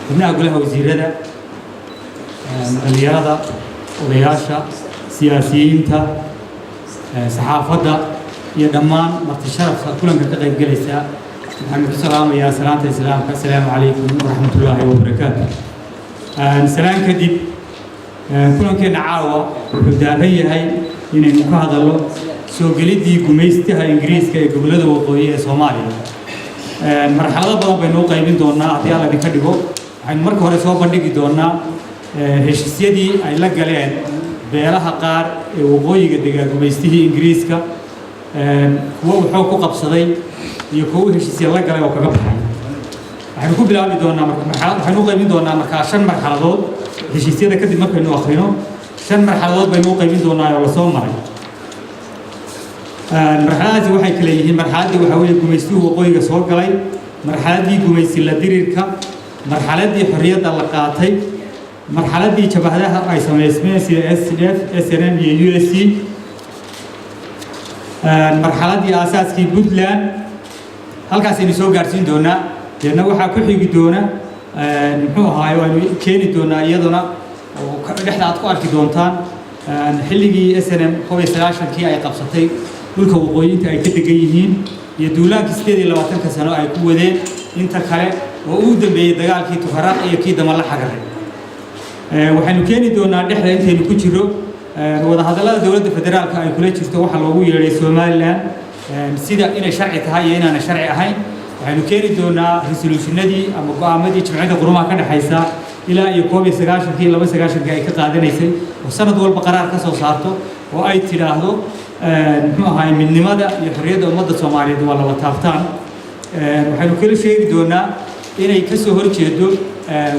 xubnaha golaha wasiirada dhalinyarada odayaasha siyaasiyiinta saxaafadda iyo dhammaan marti sharafka kulanka ka qayb galaysa waxaan ku salaamayaa salaanta islaamka assalaamu calaykum waraxmatullaahi wabarakaatu salaan kadib kulankeena caawa wuxuu daaran yahay inaynu ka hadalno soo gelidii gumaystaha ingiriiska ee gobollada waqooyi ee Soomaaliya marxalado badan baynu u qaybin doonaa haddii alla idinka dhigo waxaynu marka hore soo bandhigi doonaa heshiisyadii ay la galeen beelaha qaar ee waqooyiga degaa gumaystihii ingiriiska kuwa wuxuu ku qabsaday iyo kuwa heshiisya la galay oo kaga baxay waxaynu ku bilaabi doonaa waxaynu u qaybin doonaa markaa 5 marxaladood heshiisyada kadib markaynu akhrino 5 marxaladood baynu u qaybin doonaa oo la soo maray marxaladaasi waxay kala yihiin marxaladii waxa weeye gumaystuhu waqooyiga soo galay marxaladii gumaysi la dirirka marxaladii xorriyadda la qaatay marxaladii jabhadaha ay sameysmeen sida SDF SNM iyo USC marxaladii aasaaskii Puntland halkaas aynu soo gaarsiin doonaa deedna waxaa ku xigi doona muxuu ahaay aynu keeni doonaa iyaduna oo dhexda aad ku arki doontaan xilligii SNM 19 ay qabsatay dhulka waqooyinta ay ka degan yihiin iyo duulaankii 28 sano ay ku wadeen inta kale oo uu dambeeyay dagaalkii Tukaraq iyo kii Damala Xagaray waxaynu keeni doonaa dhexda intaynu ku jiro wada hadallada dawladda federaalka ay kula jirto waxa loogu yeeray Soomaaliland sida inay sharci tahay iyo inaanay sharci ahayn waxaynu keeni doonaa resolutionadii ama go'aamadii jimciyadda qurumaha ka dhaxaysa ilaa iyo 19 22 ay ka qaadanaysay oo sanad walba qaraar ka soo saarto oo ay tiraahdo muxuu ahaay midnimada iyo xorriyadda ummadda Soomaaliyeed waa laba taabtaan waxaynu kala sheegi doonaa inay ka soo horjeedo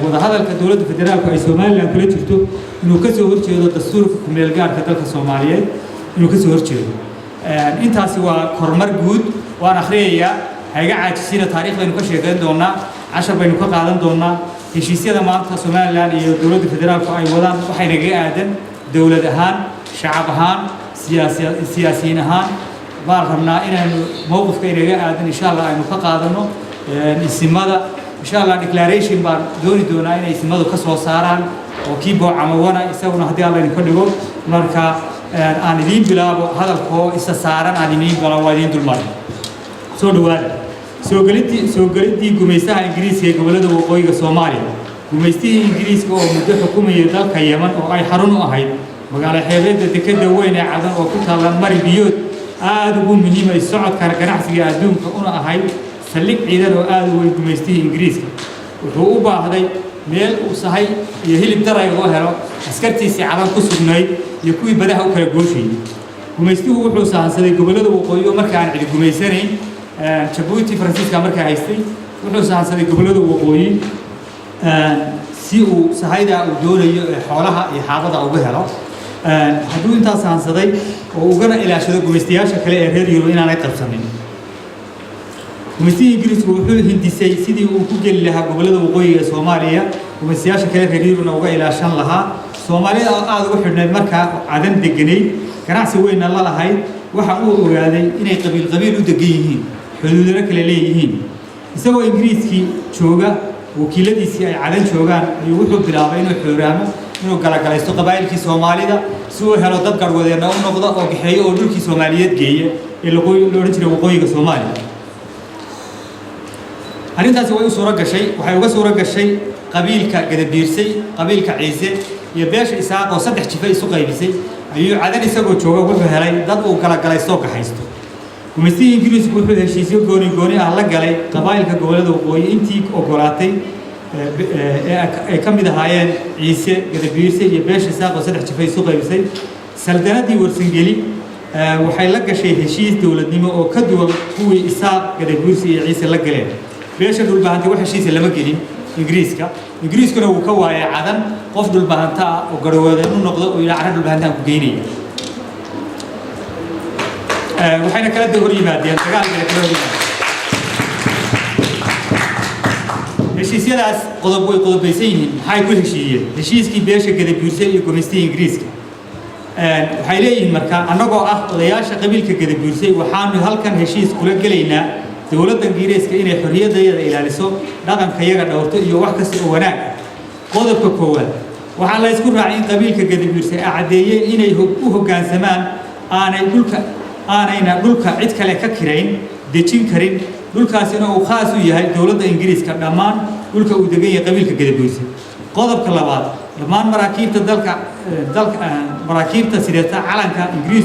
wada hadalka dawladda federaalka ay Soomaaliland kula jirto inuu ka soo horjeedo dastuurka ku meel gaarka dalka Soomaaliyeed inuu ka soo horjeedo intaasi waa kormar guud waan akhriyayaa hayga caajisina taariikhdaynu ka sheegayn doonaa cashar baynu ka qaadan doonaa heshiisyada maanta Soomaaliland iyo dawladda federaalka ay wadaan waxay naga aadan dawlad ahaan shacab ahaan siyaasiyiin ahaan baan rabnaa inaynu mowqifka inaga aadan insha Allah aynu ka qaadano isimada insha Allah declaration baan dooni doonaa inay isimadu ka soo saaraan oo kii boocamawana isaguna haddii Alla idinka dhigo marka aan idiin bilaabo hadalkoo isa saaran aan idiin galo waa idiin dulmarin soo dhawaada soo gelidii gumaystaha ingiriiska ee gobollada waqooyiga Soomaaliya gumaystihii ingiriiska oo muddo xukumayay dalka Yemen oo ay xarun u ahayd magaalo xeebeedda dekedda weyn ee Cadan oo ku taala mari biyood aad ugu muhiim ah socodka ganacsiga adduunka una ahayd saldhig ciidan oo aad u weyn gumaystihii ingiriiska wuxuu u baahday meel uu sahay iyo hilib daray oo helo askartiisii Cadan ku sugnayd iyo kuwii badaha u kala gooshayay gumaystuhu wuxuu sahansaday gobollada waqooyi oo markaa aan cid gumaysanayn Djibouti Faransiiska markaa haystay wuxuu sahansaday gobollada waqooyi si uu sahayda uu doonayo xoolaha iyo xaabada uga helo hadduu intaas sahansaday oo ugana ilaashado gumaystayaasha kale ee reer Yurub inaanay qabsanin gumaystihii ingiriisku wuxuu hindisay sidii uu ku geli lahaa gobollada waqooyiga ee Soomaaliya gumaystayaasha kale reer Yurubna uga ilaashan lahaa Soomaalida aad ugu xidhnayd markaa Cadan deganeyd ganacsi weynna la lahayd waxa uu ogaaday inay qabiil u degan yihiin xuduudana kale leeyihiin isagoo ingiriiskii jooga wakiiladiisii ay Cadan joogaan ayuu wuxuu bilaabay inuu xooraamo inuu galagalaysto qabaa'ilkii Soomaalida si uu helo dad garwadeena u noqdo oo bixiyay oo dhulkii Soomaaliyeed geeyay ee loo oran jiray waqooyiga Soomaaliya arrintaasi way u suura gashay waxay uga suura gashay qabiilka Gadabiirsay qabiilka Ciise iyo beesha Isaaq oo 3 jifay isu qaybisay ayuu Cadan isagoo jooga wuxuu helay dad uu galagalaysto ka haysto gumaystihii ingiriisku wuxuu heshiisyo gooni ah la galay qabaa'ilka gobollada waqooyi intii ogolaatay ay ka mid ahaayeen Ciise Gadabiirsay iyo beesha Isaaq oo 3 jifay isu qaybisay saldanadii Warsangeli waxay la gashay heshiis dawladnimo oo ka duwan kuwii Isaaq Gadabiirsay iyo Ciise la galeen beesha dhulbaahantay wax heshiis lama gelin ingiriiskuna uu ka waayay Cadan qof dhulbaahanta ah oo garwadeed u noqdo oo ilaa carab dhulbaahanta ku geynaya waxayna kala hor yimaadeen dagaalka kala hor yimaadeen heshiisyadaas qodobaysan yihiin maxay ku heshiiyeen heshiiskii beesha Gadabiirsay iyo gumaystihii ingiriiska waxay leeyihiin markaa annagoo ah odayaasha qabiilka Gadabiirsay waxaanu halkan heshiis kula gelaynaa دولة إنجليز كإنه حرية ضيّة إلى لسه رقم كيجا دورته يوحك سووناك قدر كقوة وحلا يذكر عين قبيل كجدي بيرسي أعدية إنه هو كان زمان أنا يقولك عد كلا ككرين دتشين كرين دول كاسينا وخاصو يهاي دولة إنجليز كدمان دول كودجية قبيل كجدي بيرسي قدر كلابات دمان مراكيب تدلك مراكيب تسيرتها على كإنجليز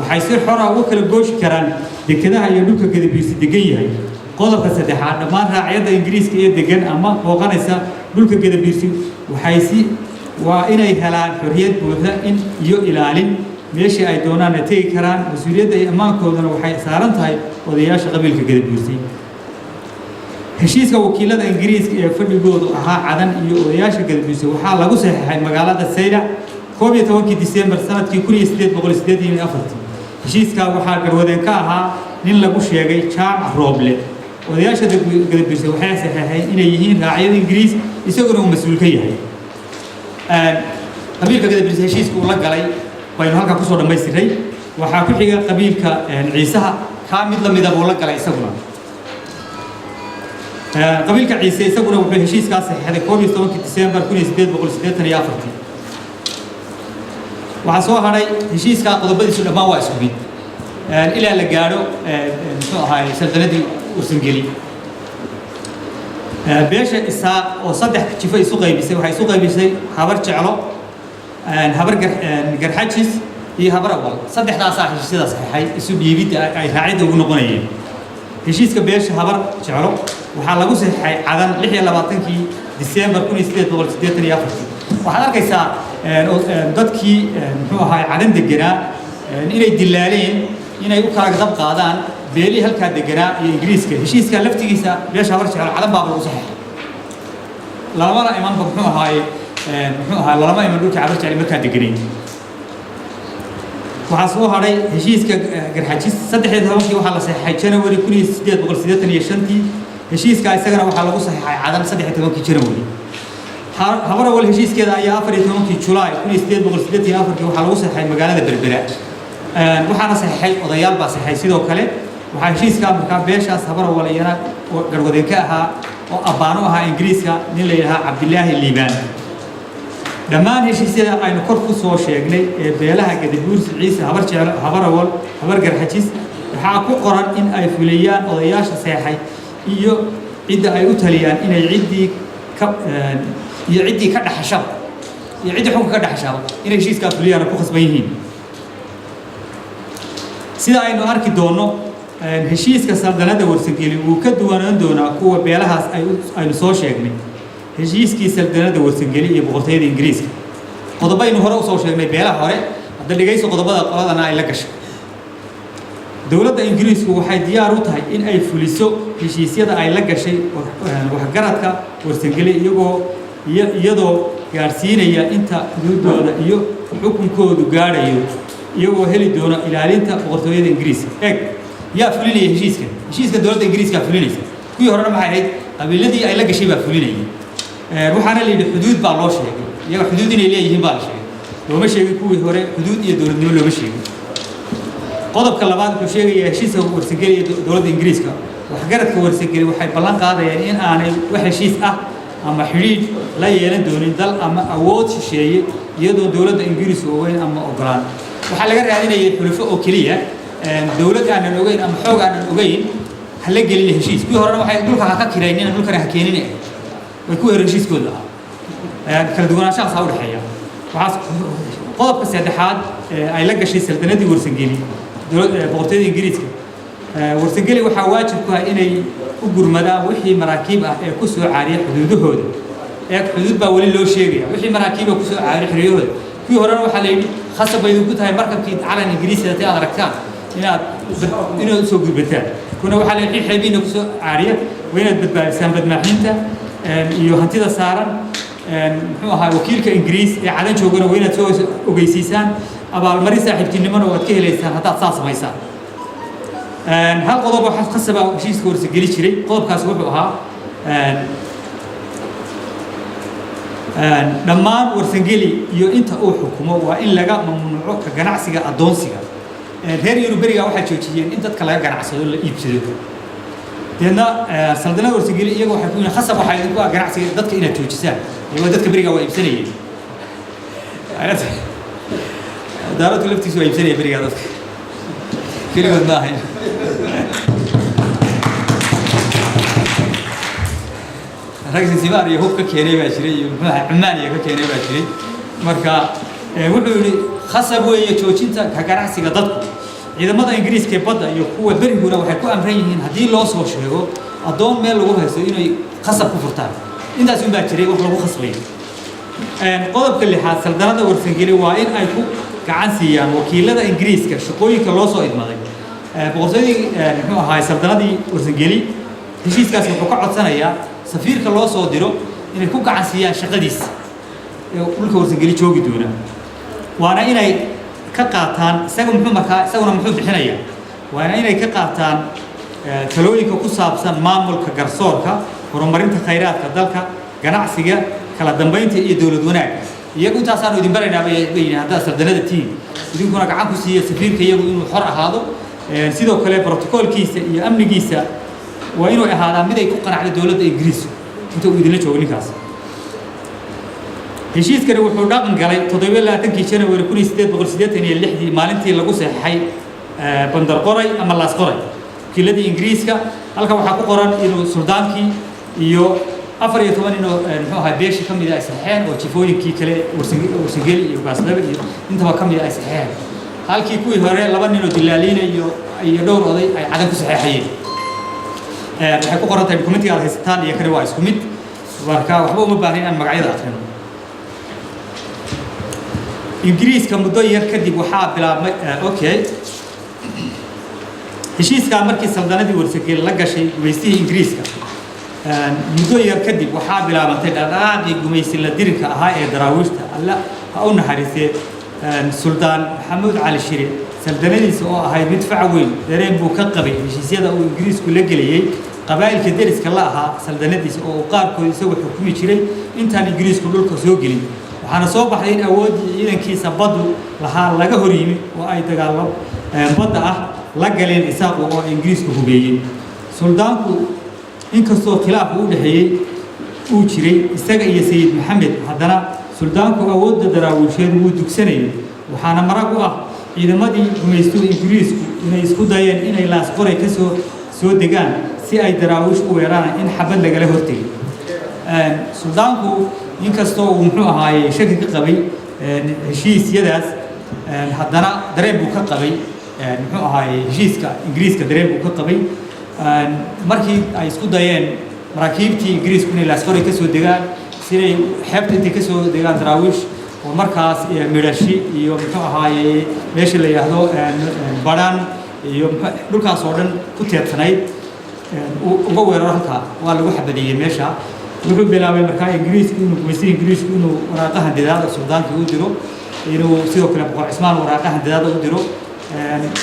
وحيصير حرة وكل جوش كران بكذا هي دول كجدي بيرسي دقيقة هاي قدر كسدحات دمان راعية إنجليز كيه دقن أما وقانسا دول كجدي بيرسي وحيصير وإنه هلال حرية بوده إن يو إلالين ماشي أي دونا نتيجة كران مسؤولية أمان كودنا وحي سارنت هاي ودياش قبيل كجدي بيرسي هشيسك وكيلة إنجليز فرد جود ها عدن يو ودياش كجدي بيرسي وحال لقوسه هاي مقالات السيرة كوبي توكي ديسمبر سنة كل سديد بقول سديد من أفرت هشيسك وحال كودن كها نين لقوش يجي شام روبلة ودياش كجدي بيرسي وحال هاي إنه يهين راعي إنجليز يسوقون مسؤول كيه قبيلك كده بريسيشيس كولا قالي وين هالك كسر دم يصيري وحاكي حاجة قبيلك عيسى كامل لما إذا بقولك قالي يسوقنا قبيلك عيسى يسوقنا وبريسيشيس كاسح هذا كوبي استوى في ديسمبر كل سديد بقول سديد تاني أفرتي وعصوا هاي هشيس كقضاء بدي سلما واسمين إلى لجارو هاي سلطنة وسنجلي بيش إسا وصدق شوفي سوقي بيسوي هاي سوقي بيسوي خبر شعله خبر جرحتشيس هي خبر أول صدق ناس صح شيء صح هاي يسوي بيبي أي هاي ونقوليه هشيس كبيش خبر شعله وحلقوا سه هاي عدن لحية لبعضن كي ديسمبر كوني سديد بقول سديد تاني أفرتي وحنا كيسا ضد كي هو هاي عدن دجنا إنه الدلالين إنه يوكل قدام قادان بيلي هالكاد دجنا إنجليز كهشيس كلفتي كيسا بيش خبر شعله عدن باب الوصحة لا مرة إيمان بحنا هاي لا مرة إيمان دوك عبرت على مكان دجرين وحصلوا هاي هشيس كجرحتشيس صدق هذا وكي وحلا صحيح جنوري كوني سديد بقول سديد تاني شنتي هشيس كايسجنا وحلا صحيح عدن صدق هذا وكي جنوري خبر أول هشيس كذا يا أفر يتمون كي جولاي كوني سديد بقول سديد يا أفر كي وحلا صحيح مجال البربرة وحنا صحيح وضيال بس صحيح سيدو كله وحشيس كان بيش خبر أول ينا قرودين كها وأبانوها إنجليز كنيلها عبد الله الليبان لما هشيس أي نقر فسوا شيء بيلها كده بيرس عيسى خبر أول خبر جرحتيس حاكو قرن إن أي فليان وضياش صحيح إيو عدة أي أتليان إن يعدي كده حشاب يعدي حكم كده حشاب إن هشيس كفليان وكوخس بينهم سيدا أينو أركي دونو هشيس كسلطنة ورسنجلي وكدوان دونا قوة بيلها أي نصوص يجني هشيس كي سلطنة ورسنجلي يبغى إنجليز قطبة إنه هراء صوص يجني بيلها هراء هذا اللي جاي سو قطبة قرض أنا إلا كش دولة إنجليز هو حيديار وتهاي إن أي فلسو هشيسية أي لقى شيء وحجرتك ورسنجلي يدو جارسينة يا أنت يدو يو حكم كود جاري يو هلي دونا إلى أنت قطبة إنجليز يا فليني هشيسك دولة إنجليز كفليني كوي هرنا معي الذي أي لقى شيء بفليني روحنا اللي الحدود بالله شيء يا حدودنا اللي يجي بالله شيء لو مش يجي كوي هرنا حدود يدور النور لو مش يجي قطب كلامات كل شيء هشيس ورسجلي دولة إنجليز كا وحجرت كورسجلي وحي بلان قاعدة يعني إن أنا وحشيس أما حريد لا يندون دل أما أوت شيء يدو دولة إنجليز وين أما أوكران وحلا جرى هذه الحلفاء أوكلية دولة أنا نوجين أم حوج أنا نوجين هلا جل لي هشيس كل هرنا واحد يقول كها كيرينين نقول كره كينين ويكون هشيس كلها كردونا شخص هؤلاء الحياة وعاص قلب بس هذا حاد أي لقى شيء سلطنة دي ورسنجلي دولة بقطة إنجليز ورسنجلي وحواج كها إني أجر مدى وحي مراكب كسر عارية حدوده هذا حدود بقولي لو شيء وحي مراكب كسر عارية حرية كل هرنا واحد لي خاصة بيدوكت هاي مركب كيد على إنجليز تأتي على ركان إنه سوق البتال كنا واحد الحين حابين نقص عارية وين بدبال سام بدمحينته يوهنتي ذا سارن هاي وكيل كإنجليز على شو قلنا وين تسوي وجيسيسان أبا المريض صاحب تنمر وتكيه ليسان حتى تصاص ما يسان هل قضبة خاصة بقى شيء سكورس جريش شري قضب كاسوق بقى دمان ورسنجلي يو أنت أو حكومة وإن لقى ممنوع كجناعسية أدونسية هير يروبريا واحد شو تيجين أنت تكلم جناعسية ولا يبصدق deedna saldanada warsageli iyagu waxay ku yihiin khasab waxay idinku ganacsiga dadka inaad joojisaan iyo dadka beriga waa iibsanayeen daaradku laftiisu waa iibsanaya beriga dadka keligood ma ahayn rag Zanzibar iyo hub ka keenay baa jiray iyo Cumaan iyo ka keenay baa jiray marka wuxuu yiri khasab weeye joojinta ka ganacsiga dadku ciidamada Ingiriiska ee badda iyo kuwa beriguna waxay ku amran yihiin haddii loo soo sheego adoon meel lagu haysto inay khasab ku furtaan intaas un baa jiray wax lagu khasbay qodobka lixaad saldanada warsangeli waa in ay ku gacan siiyaan wakiilada Ingiriiska shaqooyinka loo soo idmaday boqortooyadii muxuu ahaa saldanadii warsangeli heshiiskaas wuxuu ka codsanayaa safiirka loo soo diro inay ku gacan siiyaan shaqadiisa dhulka warsangeli joogi doona waana inay ka qaataan isaguna muxuu bixinayaa waana inay ka qaataan talooyinka ku saabsan maamulka garsoorka horumarinta khayraadka dalka ganacsiga kala dambeynta iyo dawlad wanaag iyagu intaasaan idin baraynaa bay hadda saldanada tiin idinkuna gacan ku siiya safiirka iyagu inuu xor ahaado sidoo kale protocolkiisa iyo amnigiisa waa inuu ahaadaa mid ay ku qanacdo dawladda Ingiriiska inta uu idinla joogo ninkaas heshiiskani wuxuu dhaqan galay 27 January 1886 maalintii lagu saxay bandar qoray ama laas qoray wakiiladii Ingiriiska halka waxaa ku qoran inuu suldaankii iyo 14 inuu muxuu ahaa beeshi kamid ah saxeen oo jifooyinkii kale warsangeli iyo gaaslaba iyo intaba kamid ah saxeen halkii kuwii hore laba nin oo dilaaliina iyo dhowr oday ay cadan ku saxeexayeen waxay ku qoran tahay dokumentiga aad haysataan iyo kale waa isku mid marka waxba uma baahan inaan magacyada aqrino Ingiriiska muddo yar kadib waxaa bilaabmay heshiiska markii saldanadii warsangeli la gashay gumaystihii Ingiriiska muddo yar kadib waxaa bilaabantay dhaqaaqii gumaysi la dirinka ahaa ee daraawiishta alla ha u naxariistee suldaan maxamuud cali shire saldanadiisa oo ahayd mid fac weyn dareen buu ka qabay heshiisyada uu Ingiriisku la geliyay qabaa'ilka deriska la ahaa saldanadiisa oo qaarkood isagu xukumi jiray intaan Ingiriisku dhulka soo gelin waxaana soo baxday in awoodii ciidankiisa baddu lahaa laga hor yimid oo ay dagaalo badda ah la galeen isaaqu oo Ingiriisku hubeeyay suldaanku inkastoo khilaaf u dhaxeeyay uu jiray isaga iyo sayid maxamed haddana suldaanku awoodda daraawiisheed wuu dugsanayay waxaana marag u ah ciidamadii gumaystuhu Ingiriisku inay isku dayeen inay laas qoray ka soo degaan si ay daraawiish u weeraraan in xabad lagala hortagay suldaanku inkastoo uu muxuu ahaayay shaki ka qabay heshiisyadaas haddana dareen buu ka qabay muxuu ahaayay heshiiska Ingiriiska dareen buu ka qabay markii ay isku dayeen maraakiibtii Ingiriisku inay laas qoray ka soo degaan siday xeebta intay ka soo degaan daraawiish oo markaas midhashi iyo muxuu ahaayay meesha la yiraahdo badhan iyo dhulkaas oo dhan ku teedsanayd uga weeraro halka waa lagu xabadeeyay meesha wuxuu bilaabay markaa Ingiriisku inuu gumaysiga Ingiriisku inuu waraaqahan dadaada suldaankii u diro inuu sidoo kale boqor Cismaan waraaqahan dadaada u diro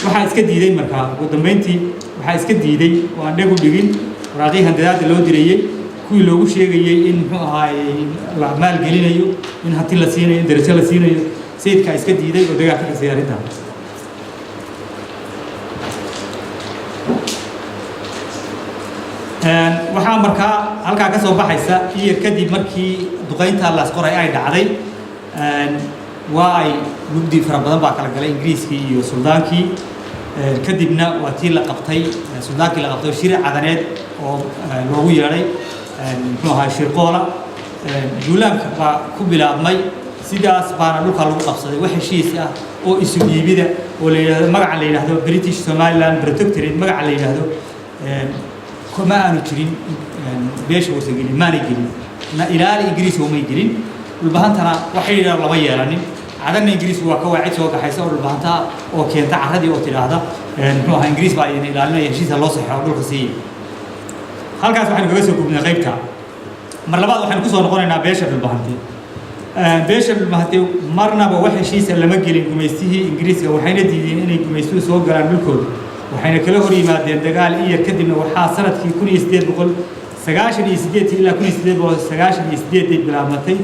waxaa iska diiday markaa ugu dambeyntii waxaa iska diiday oo aan dhag u dhigin waraaqahan dadaada loo dirayay kuwii loogu sheegayay in muxuu ahaayay la maal gelinayo in hanti la siinayo in darajo la siinayo sayidka iska diiday oo dagaalka ka siyaarinta waxaa markaa halkaa ka soo baxaysa iyar kadib markii duqeynta laas qoray ay dhacday waa ay mugdi fara badan baa kala galay Ingiriiskii iyo suldaankii kadibna waa tii la qabtay suldaankii la qabtay shir cadaneed oo loogu yeeray muxuu ahaa shirqoola duulaanka baa ku bilaabmay sidaas baana dhulka lagu qabsaday wax heshiis ah oo isu dhiibida oo la yiraahdo magaca la yiraahdo British Somaliland Protectorate magaca la yiraahdo kuma aanu jirin beesha warsangeli maana gelin ilaali Ingiriis oo may gelin dhulbahantana waxay yiraahdo laba yeelanin cadanna Ingiriis waa ka waacid soo gaxaysa oo dhulbahanta oo keenta caradii oo tiraahda muxuu ahaa Ingiriis baa inay ilaalinaya heshiis loo saxeeyo dhulka siiyay halkaas waxaan kaga soo gudbinay qaybta mar labaad waxaan ku soo noqonaynaa beesha dhulbahantay marnaba wax heshiis lama gelin gumaystihii Ingiriiska waxayna diideen inay gumaystuhu soo galaan dhulkooda waxayna kala hor yimaadeen dagaal iyar kadibna waxaa sanadkii 1898 ilaa 1898 bilaabmatay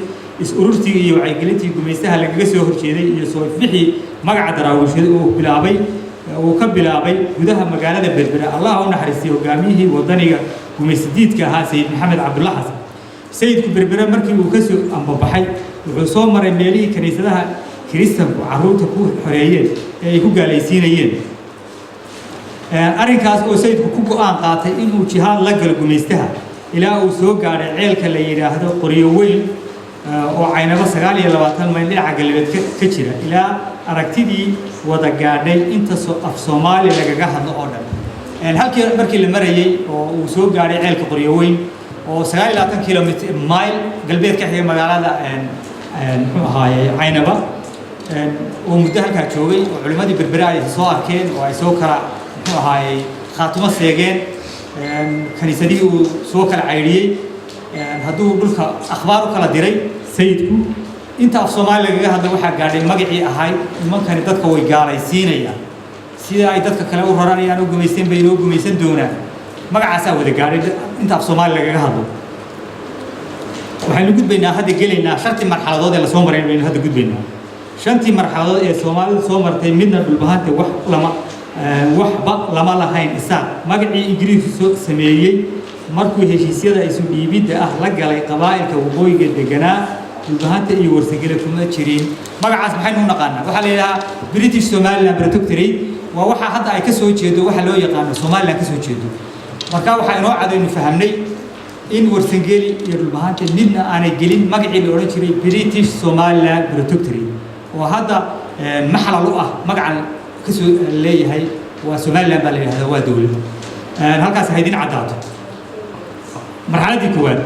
is-ururtiga iyo wacyigelintii gumaystaha lagaga soo horjeeday iyo soo bixi magaca daraawiishada oo bilaabay ka bilaabay gudaha magaalada berbera allah u naxariistay hogaamiyihii wadaniga gumaysidiidka ahaa sayid maxamed cabdulla xasan sayidku berbera markii uu ka soo ambabaxay wuxuu soo maray meelihii kaniisadaha kiristanku carruurta ku xoreeyeen ee ay ku gaalaysiinayeen arrinkaas oo sayidku ku go'aan qaatay inuu jihaad la galo gumaystaha ilaa uu soo gaadhay ceelka la yidhaahdo qoryo weyn oo caynabo 29 mayl dhinaca galbeed ka jira ilaa aragtidii wada gaadhay inta af Soomaali lagaga hadlo oo dhan halkii markii la marayay oo uu soo gaadhay ceelka qoryo weyn oo 29 kilomitir mayl galbeed ka xiga magaalada muxuu ahaayay caynaba oo muddo halkaa joogay oo culimadii berbera ay soo arkeen oo ay soo kala muxuu ahaayay khaatimo seegeen kaniisadii uu soo kala cayriyay hadduu dhulka akhbaar u kala diray sayidku inta af Soomaali lagaga hadlo waxaa gaadhay magacii ahay nimankani dadka way gaalaysiinayaan sida ay dadka kale u raranayaan oo gumaysan bay inoo gumaysan doonaan magacaasaa wada gaadhay inta af Soomaali lagaga hadlo waxaynu gudbaynaa hadda gelaynaa shantii marxaladood ee la soo maray baynu hadda gudbaynaa shantii marxaladood ee Soomaalidu soo martay midna dhulbahanta waxba lama lahayn isaaq magacii ingiriisku soo sameeyey markuu heshiisyada isu dhiibidda ah la galay qabaa'ilka waqooyiga deganaa dhulbahanta iyo warsagale kuma jirin magacaas maxaynu u naqaanaa waxaa la yidhahaa British Somaliland Protectorate waa waxa hadda ay ka soo jeedo waxa loo yaqaano Somaliland ka soo jeedo marka waxaa inoo cadaynu fahamnay in warsagale iyo dhulbahanta midna aanay gelin magacii la odhan jiray British Somaliland Protectorate oo hadda maxalal u ah magacan ka soo leeyahay waa Somaliland baa la yidhaahdaa waa dawlad halkaas ha idin caddaato marxaladii koowaad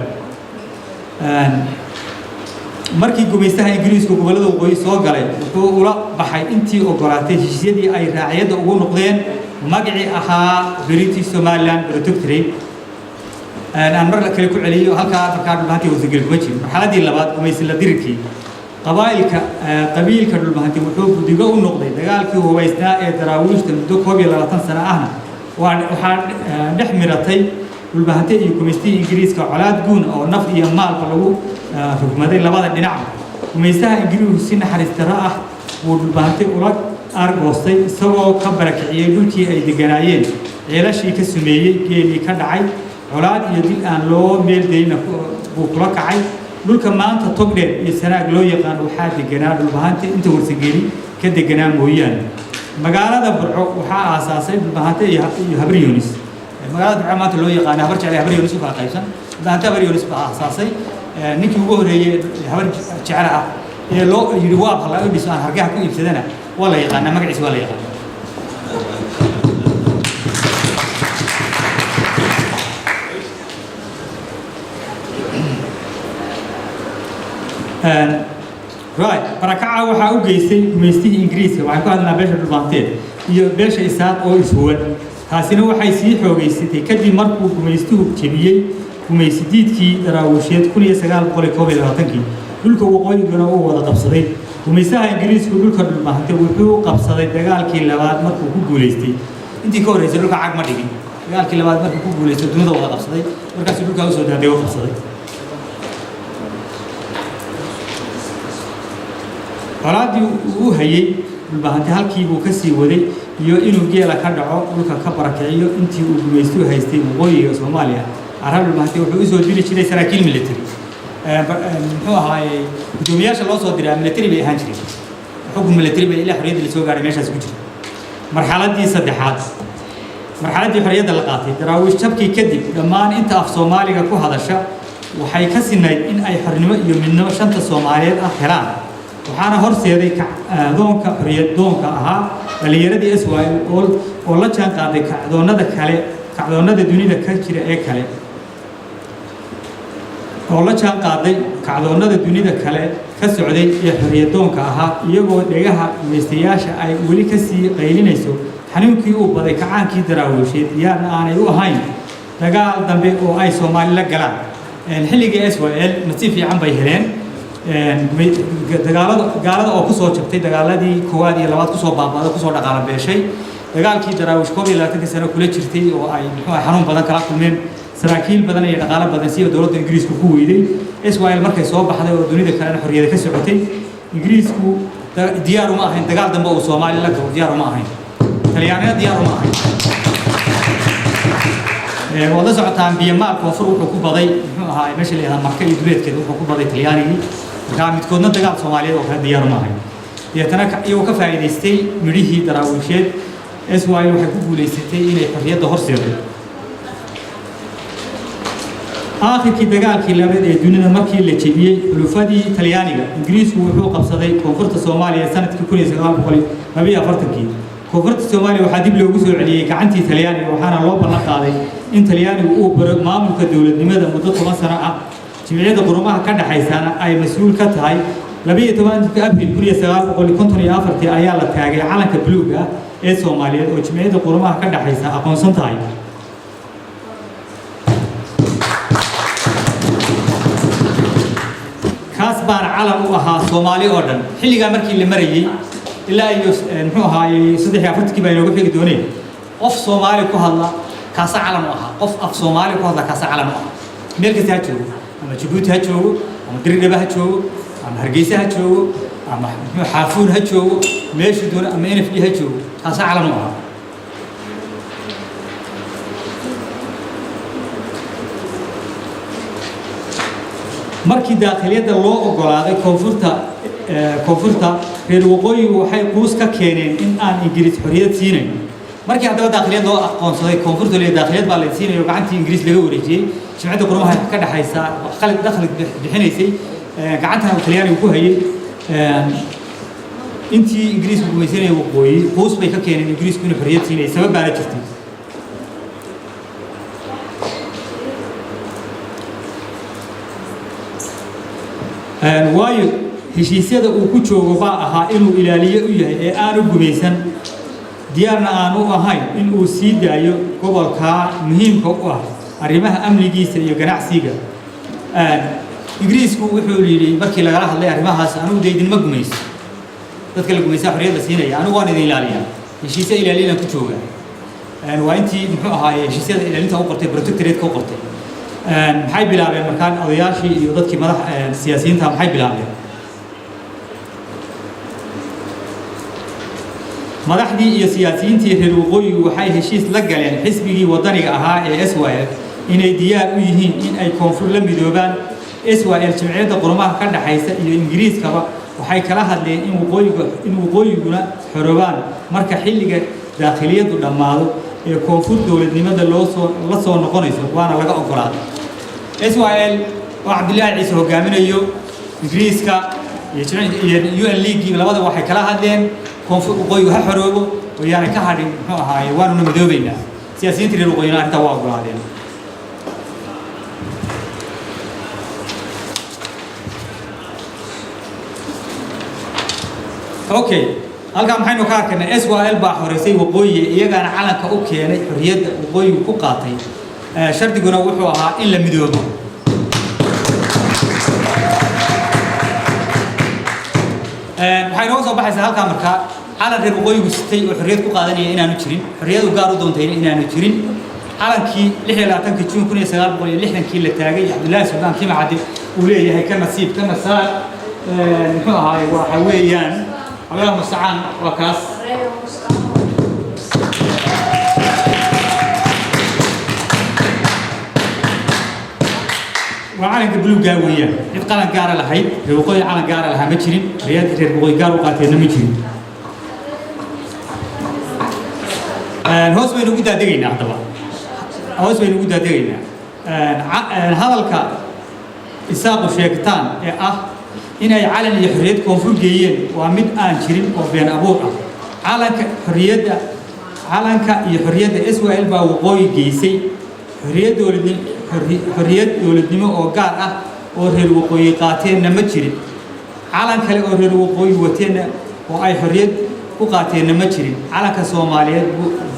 markii gumaystaha ingiriisku gobolada waqooyi soo galay wuxuu ula baxay intii ogolaatay heshiisyadii ay raaciyada ugu noqdeen magacii ahaa British Somaliland Protectorate aan mar kale ku celiyo halkaa markaa dhulbahantii warsagale kuma jirin marxaladii labaad gumaysi la dirirkii qabiilka dhulbahantii wuxuu guddigo u noqday dagaalkii hubaysnaa ee daraawiishta muddo 12 sano ahna waxaa dhex miratay dhulbahante iyo gumaystii ingiriiska colaad guun oo naf iyo maalba lagu rugmaday labada dhinac gumaystaha ingiriisku si naxariis darro ah wuu dhulbahante ula argoostay isagoo ka barakiciyey dhulkii ay deganaayeen ceelashii ka sameeyey geelii ka dhacay colaad iyo dil aan loo meeldayna buu kula kacay dhulka maanta togdheer iyo sanaag loo yaqaan waxaa deganaa dhulbahante inta warsageli ka deganaa mooyaane magaalada burco waxaa aasaasay dhulbahante iyo habar yunis magaalada burco maanta loo yaqaan habar jecel habar yunis u kala qaybsan dhulbahante habar yunis baa aasaasay ninkii ugu horeeyay habar jecel ah ee loo yiri waa hal ay dhiso aan hargaha ku iibsadana waa la yaqaan magaciisa waa la yaqaan right barakaca waxaa u geystay gumaystihii ingiriiska waxaan ku hadlaa beesha dhulbaanteed iyo beesha isaaq oo ishuwan taasina waxay sii xoogaysatay kadib markuu gumaystuhu jebiyey gumaysidiidkii daraawiisheed 1921 dhulka waqooyigana uu wada qabsaday gumaystaha ingiriisku dhulka dhulbaante wuxuu qabsaday dagaalkii labaad markuu ku guuleystay intii ka horeysay dhulka cag ma dhigin dagaalkii labaad markuu ku guuleystay dunida wada qabsaday markaas dhulka u soo daaday oo qabsaday qolaadii uu hayay dhulbaante halkii buu ka sii waday iyo inuu geela ka dhaco dhulka ka barakiciyo intii uu gumaystuhu haystay waqooyiga Soomaaliya arab dhulbaante wuxuu u soo diri jiray saraakiil military muxuu ahaayay gudoomiyaasha loo soo diray military bay ahaan jireen xukun military bay ilaa xorriyadda la soo gaaray meeshaas ku jira marxaladii saddexaad marxaladii xorriyadda la qaatay daraawiish jabkii kadib dhammaan inta af Soomaaliga ku hadasha waxay ka sinayd in ay xornimo iyo midnimo shanta Soomaaliyeed ah helaan waxaana horseeday kacdoonka xorriyad doonka ahaa dhalinyaradii Israel oo la jaan qaaday kacdoonada dunida ka jira ee kale oo la jaan qaaday kacdoonada dunida kale ka socday ee xorriyad doonka ahaa iyagoo dhegaha gumaystayaasha ay weli ka sii qaylinayso xanuunkii uu baday kacaankii daraawiisheed iyana aanay u ahayn dagaal dambe oo ay Soomaali la galaan xilligii Israel nasiib fiican bay heleen gaalada oo ku soo jabtay dagaaladii koowaad iyo labaad ku soo baabaaday ku soo dhaqaala beeshay dagaalkii daraawiish 12 sano kula jirtay oo ay xanuun badan kala kulmeen saraakiil badan iyo dhaqaale badan si dawladda Ingiriisku ku weyday Israel markay soo baxday oo dunida kale xorriyada ka socotay Ingiriisku diyaar uma ahayn dagaal dambe oo Soomaali la galo diyaar uma ahayn talyaanina diyaar uma ahay wada socotaan biyamaal koonfur wuxuu ku baday muxuu ahaa meesha la yidhahda marka iyo duleedkeeda wuxuu ku baday talyaanigii markaa midkoodna dagaal soomaaliyeed oo kale diyaar uma ahay deetana iyagoo ka faa'iidaystay midhihii daraawiisheed SY waxay ku guulaysatay inay xorriyadda horseedo آخر دجال كلابد الدنيا مركي اللي تبيه حلفادي تليانية إنجليز وحقوق قبضي كونفرت الصومالية سنة كل سنة بقولي ما بيها فرتكي كونفرت الصومالية وحديب له جزء عليه كعنتي تلياني وحنا الله بنقطع عليه إن تلياني وأوبر ما ممكن دولة لماذا مدة مثلا جمعية القرماء كذا حيسانا أي مسؤول كتاي لبيه طبعا كأبي كل سنة بقولي كنت أنا أفرتي أيام التاجي على كبلوجا الصومالية وجمعية القرماء كذا حيسانا أكون سنتاي كاسبان علم وها صومالي أردن حلي جامركي اللي مريي إلا نحوها يصدق يا فتك بينه وبين دوني أف صومالي كهلا كاس علم وها أف صومالي كهلا كاس علم وها ملك تهجو أما جبوت هجو أما درجة هجو أما هرجيسة هجو أما حافون هجو ماش دون أما إنفلي هجو كاس علم وها markii daaqiliyada loo ogolaaday koonfurta reer waqooyi waxay quus ka keeneen in aan ingiriis xorriyad siinayn markii haddaba daaqiliyad loo aqoonsaday koonfurta leeyahay daaqiliyad baa la siinayo gacantii ingiriis laga wareejiyay jimcada qurumaha ka dhaxaysa qalad dakhli bixinaysay gacantana talyaanigu ku hayay intii ingiriisku gumaysanayay waqooyi quus bay ka keeneen ingiriisku inuu xorriyad siinay sabab baa la jirtay waayo heshiisyada uu ku joogo baa ahaa inuu ilaaliyo u yahay ee aanu gumaysan diyaarna aanu ahayn in uu sii daayo gobolka muhiimka u ah arrimaha amnigiisa iyo ganacsiga ingiriisku wuxuu yidhi markii lagala hadlay arrimahaas anugu deydinma gumayso dadka la gumaysaa xorriyadda siinaya anugu waan idin ilaaliyaa heshiisya ilaaliyana ku jooga waa intii muxuu ahaaye heshiisyada ilaalinta u qortay protectorate-ka u qortay maxay bilaabeen markaan odayaashii iyo dadkii siyaasiyiinta maxay bilaabeen madaxdii iyo siyaasiyiintii reer waqooyigu waxay heshiis la galeen xisbigii wadaniga ahaa ee SYL inay diyaar u yihiin in ay koonfur la midoobaan SYL jimciyadda qurumaha ka dhaxaysa iyo ingiriiskaba waxay kala hadleen in waqooyiguna xoroobaan marka xilliga daaqiliyadu dhammaado ee koonfur dowladnimada la soo noqonayso waana laga ogolaaday SYL oo Cabdullaahi Ciise hogaaminayo ingiriiska iyo UN League labada waxay kala hadleen koonfur waqooyigu ha xoroobo oo yaanay ka hadhin muxuu ahaaye waanuna midoobaynaa siyaasiyiinta reer waqooyina arrintaa waa ogolaadeen okay halka maxaynu ka arkaynaa SYL baa horeysay waqooyi iyagana calanka u keenay xorriyadda waqooyigu ku qaatay shardiguna wuxuu ahaa in la midoobo waxay noo soo baxaysaa halkaa markaa calan reer waqooyigu sitay oo xorriyad ku qaadanaya inaanu jirin xorriyadu gaar u doontayna inaanu jirin calankii 26 Juun 1960 la taagay Cabdullaahi Suldaan Kimacade uu leeyahay ka nasiib ka nasaar muxuu ahaay waxa weeyaan الله المستعان وكاس وعلى قبلو قاوية يبقى لنا قارة لحي الوقوي على قارة لها مجرين رياض الوقوي قارة وقاتلنا مجرين الهوس بينو قد دقينا طبعا الهوس بينو قد دقينا هذا الكار إساقو شيكتان إن أي علن يحريد كونفور جيين ومن أنشرين وبين أبوها علن يحريد إسرائيل بوقوي جيسي حريد دولدنما أو قارة أو الوقوي قاتين نمجرين علن كلا أو الوقوي وتين وأي حريد وقاتين نمجرين علن كصوماليات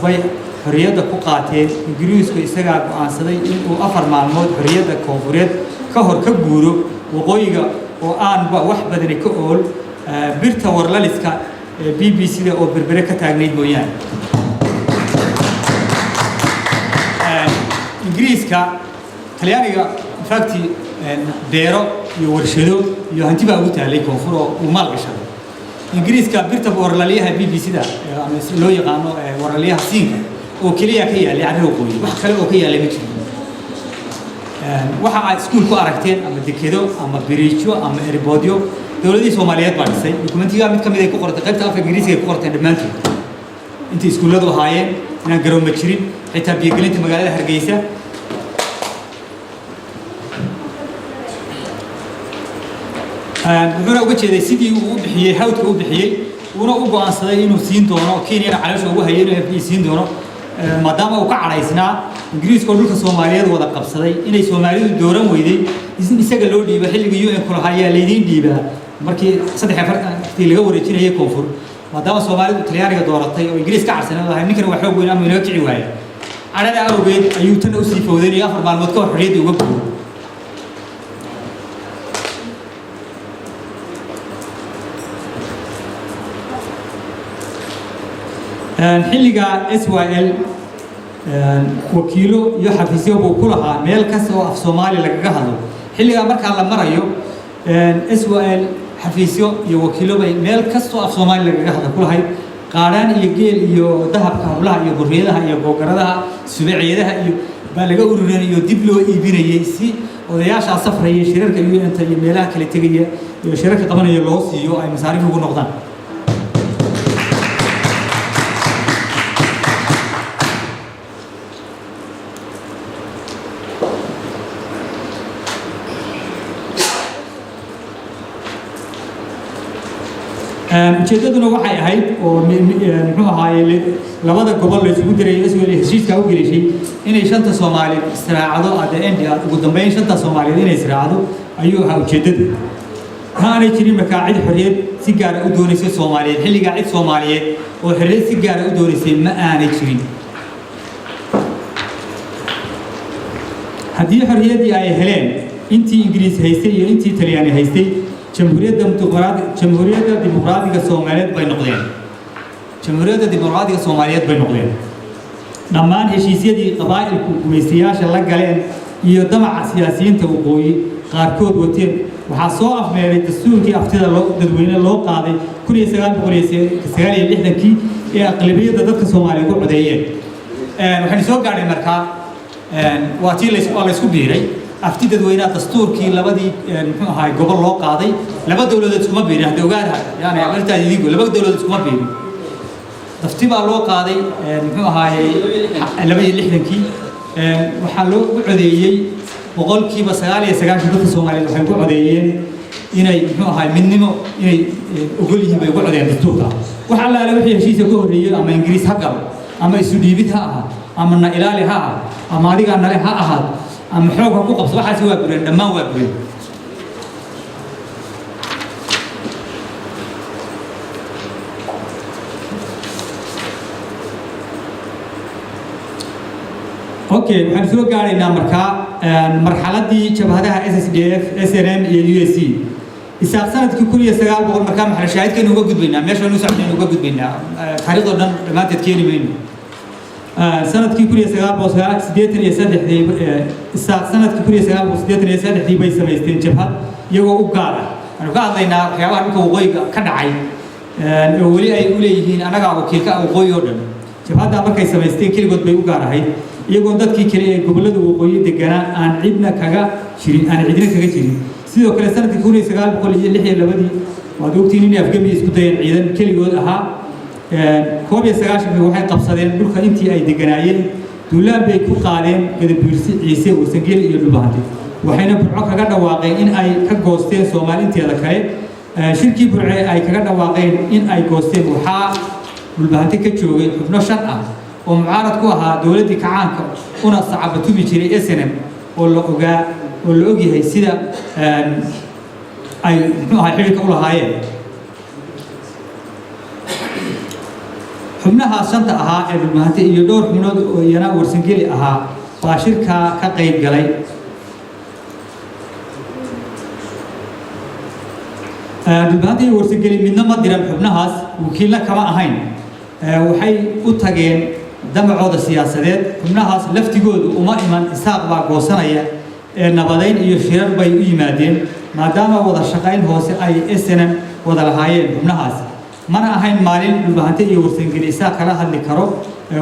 في حريد وقاتين إنجليز كيسجع بأنصاري إنه أفر معلومات حريد كونفوريات كهر كبورو وقويجا وآن بوح بدني كأول بيرتور للسكا BBC ده أو بربركة تاجنيد بويان إنجليز كا تليانيجا فاكتي ديرو يورشلو يهنتي بقوته عليه كونفورو ومال بشر إنجليز كبرت بورلاليها BBC ده لو يقانو ورلاليها سين وكليا كيا اللي عرفوا قوي واحد خلوا كيا اللي مش واحد سكول كواركتين أما دكيدو أما بريتشو أما إربوديو دولتي سوماليات بارسي دوكمنتي قام كم يدك قرط قبتها في إنجليزي قرط دمانتو أنت سكول ده هاي أنا جرام مشرين حتى بيقول أنت مقالة هرجيسة وحنا وجه ذي سيدي وبحيي حوت وبحيي ونا وجو عن صدايين وسين دونا كينيا على شو هي إنه سين دونا ما دام وقع على إسنا إنجليز كلهم كسوماليات ولا قبصداي إن السوماليات دوران ويدي إذن يسجلوا دي بحل بيجوا إن كل هاي ليدين دي بها مركي صدق فرق تلقوا ورجين هي كونفور ما دام السوماليات تلياري دورتي وإنجليز كعسنا هاي نكر وحوق وين أمي نوتي وعي على ده أروبيد أيوتنا وسيف ودني آخر معلومات كور حريد وقبله حلقة SYL وكيلو يحفزيه بكلها ميل كسو في سومالي لقاهلو حلقة مركا على مريو SYL حفزيه يوكيلو ميل كسو في سومالي لقاهلو كلها قارن يجيل يو ذهب كابلها يو بريدها يو بوكردها سبعيدها يو بالغا urureen iyo dib loo iibinayay si odayaasha safrayay shirarka iyo inta meelaha kala tagay iyo shirarka qabanaya loo siiyo ay masaariif ugu noqdaan ujeedaduna waxay ahayd oo muxuu ahaayay labada gobol la isugu diray SYL heshiiska u gelisay inay shanta Soomaali israacado at the end ugu dambeyn shanta Soomaaliyeed inay israacado ayuu ahaa ujeedadu haanay jirin makaacid xorriyad si gaar ah u doonaysay Soomaaliyeed xilliga cid Soomaaliyeed oo xorriyad si gaar ah u doonaysay ma aanay jirin haddii xorriyadii ay heleen intii Ingiriis haystay iyo intii Talyaani haystay جمهورية ديمقراطية الصوماليات بين نقطين جمهورية ديمقراطية الصوماليات بين نقطين دمان هشيسية دي قبائل كوميسياش اللي قالين يدمع سياسيين توقوي قاركود وتين وحصوا أفميري تسوكي أفتدا ددوين اللو قاضي كل يسغان بقول يسغان يليحنا كي أقلبية ضدك الصوماليات وعديين وحن سوق قاعدين مركا واتي اللي سكو بيري أفتي ددوينات دستوركي لبدي هاي قبل لو قاضي لبد دولة تسمى بيري هذا وقارها يعني عملت هذه يقول لبد دولة تسمى بيري دفتي بقى لو قاضي هاي لبدي اللي إحنا كي وحلو عديي وقول كي بس قال يسقى شدة الصومالي وحنقول عديين إني هاي منمو إني أقول لي بيقول عديين دستورها وحلا لو في شيء يقول لي أما إنجليز حقه أما السودي بيتها أما النائلة ها أما هذيك النائلة ها أحد أما حروق حقوق بصراحة سوى برين دم ما هو برين أوكي هنسوق قاعدين مركا مرحلة دي شبهها SSDF SNM USC إستخدمت كل يسقال بقول مركا محل شاهد كانوا وجود بينا مش إنه سعدين وجود بينا خريطة ما تتكلم منه سنة كيكوريا سجاب بوسها سديتني يسدح دي سنة كيكوريا سجاب سديتني يسدح دي بيس ميستين جبهة يجوا أوكارا أنا قاعد لنا حيوان كوغوي كدعي ولي أي وليهين أنا قاعد وكيل كوغوي يودن جبهة ده مركز ميستين كل قد بيوكارا هاي يجوا ضد كي قبل ده وقوي دجنا عن عدنا كجا شيرين عن عدنا كجا شيرين سيدو كل سنة كيكوريا سجاب بقول اللي هي لبدي ودوكتيني أفجمي يسكتين عيدا كل قد أها كوب يسقاش في واحد قبصدين بقول خلينتي أي دجنايين دولاب بيكون قارن كده بيرسي عيسى وسجل يلبهاتي وحين برعك كذا واقعين أي كجوستين سومالين تيلا كاي شركة برع أي كذا واقعين إن أي جوستين وحا يلبهاتي كتشوي بنشطة ومعارض كوها دولتي كعانك هنا صعبة تبي تري SNM ولا أوجي هي سيدا أي هاي حركة ولا هاي xubnaha shanta ahaa ee dhulmaantay iyo dhowr xubnood oo iyana warsangeli ahaa waa shirka ka qayb galay dhulmaantay iyo warsangeli midna ma diran xubnahaas wakiilna kama ahayn waxay u tageen damacooda siyaasadeed xubnahaas laftigoodu uma iman isaaq baa goosanaya nabadeyn iyo shirar bay u yimaadeen maadaama wada shaqayn hoose ay SNM wada lahaayeen xubnahaas mana ahayn maalin dhulbahante iyo warsangelisaa kala hadli karo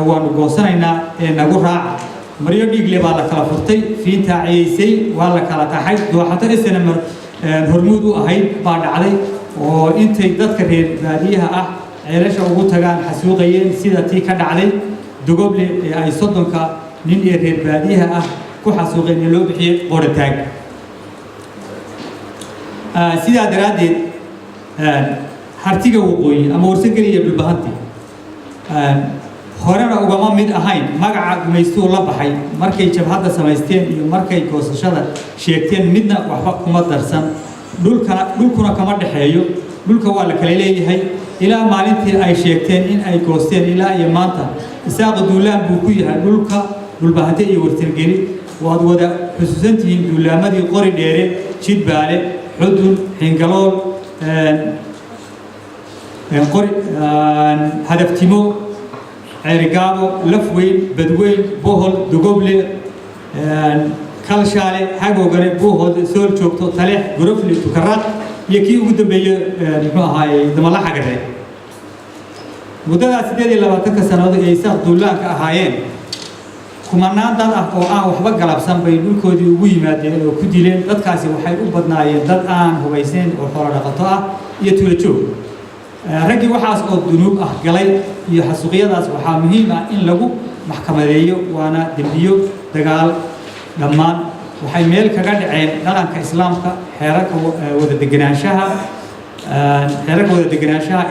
waanu goosanaynaa nagu raaca maryo dhiigle baa la kala furtay fiintaa ciyaysay waa la kala qaxay dooxato isna hormuud u ahayd baa dhacday oo intay dadka reer baadiyaha ah ceelasha ugu tagaan xasuuqayeen sida tii ka dhacday dogoble ee ay 30 nin ee reer baadiyaha ah ku xasuuqeen loo bixiyay qorataag sidaa daraadeed hartiga waqooyi ama warsangeliya dhulbahanti horena ugama mid ahayn magaca gumaystuu la baxay markay jabhadda samaysteen iyo markay goosashada sheegteen midna waxba kuma darsan dhulkuna kama dhaxeeyo dhulka waa la kala leeyahay ilaa maalintii ay sheegteen in ay goosteen ilaa iyo maanta isaaq duulaan buu ku yahay dhulka dhulbahante iyo warsangeli waad wada xusuusantihiin duulaamadii qori dheere jidbaale xudun xingalool qori hadaftimo ceerigaabo lafweyn badweyn bohol dogoble kalshaale hagoogane buuhood sool joogto taleex gorofli tukaraad iyo kii ugu dambeeyey muxuu ahaayey damala xagare muddadaas 28 sannadood ee isaaq duulaanka ahaayeen kumanaan dad ah oo aan waxba galabsan bay dhulkoodii ugu yimaadeen oo ku dileen dadkaasi waxay u badnaayeen dad aan hubaysnayn oo xoolo dhaqato ah iyo tuulo joog raggii waxaas oo dunuub ah galay iyo xasuuqyadaas waxaa muhiim ah in lagu maxkamadeeyo waana dembiyo dagaal dhammaan waxay meel kaga dhaceen dhaqanka islaamka xeerarka wada deganaanshaha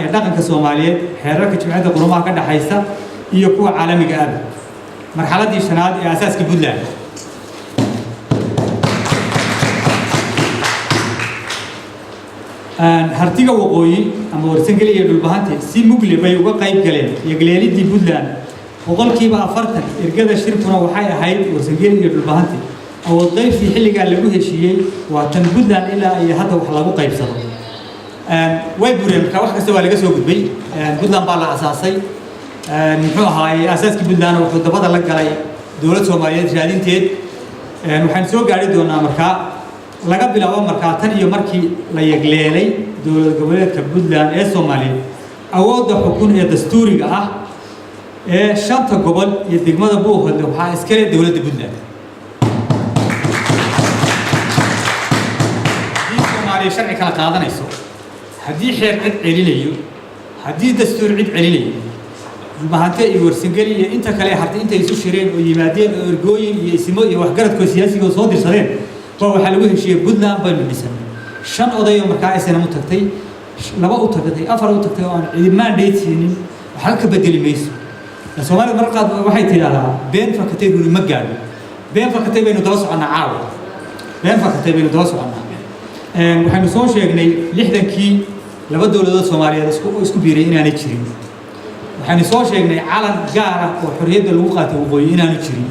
ee dhaqanka Soomaaliyeed xeerarka jimciyadda qurumaha ka dhaxaysa iyo kuwa caalamiga ah marxaladii shanaad ee asaaska Puntland hartiga waqooyi ama warsangeliya dhulbahante si mugle bay uga qayb galeen yagleelidii Puntland boqolkiiba 40 ergada shirkuna waxay ahayd warsangeliya dhulbahante awood qaybtii xilliga lagu heshiiyey waa tan Puntland ilaa ay hadda wax lagu qaybsado way bureen ka wax kasta waa laga soo gudbay Puntland baa la asaasay muxuu ahaayay asaaskii Puntland wuxuu dabada la galay dawladda Soomaaliyeed raadinteed waxaan soo gaari doonaa markaa laga bilaabo markaa tan iyo markii la yagleelay dawlad goboleedka Puntland ee Soomaaliyeed awoodda xukun ee dastuuriga ah ee 5 gobol iyo degmada Buuhoodle waxaa iskale dawladda Puntland Soomaaliya sharci kala qaadanayso haddii xeer cid celinayo haddii dastuur cid celinayo dhulbahante iyo warsangeli iyo inta kale hartay intay isu shireen oo yimaadeen oo ergooyin iyo ismo iyo waxgaradkoo siyaasiga oo soo dirsadeen baa waxaa lagu heshiiyey Puntland baynu dhisanay 5 oday oo markaa aysan u tagtay 2 u tagtay 4 u tagtay oo aan cid mandate siinin waxa ka bedeli mayso Soomaaliya marqaad waxay tiraahdaa been fakatay runi ma gaadho been fakatay baynu daba soconaa caawa been fakatay baynu daba soconaa waxaanu soo sheegnay 60kii laba dawladood Soomaaliyeed isku biiray inaanay jirin waxaanu soo sheegnay calan gaar ah oo xorriyadda lagu qaatay waqooyi inaanu jirin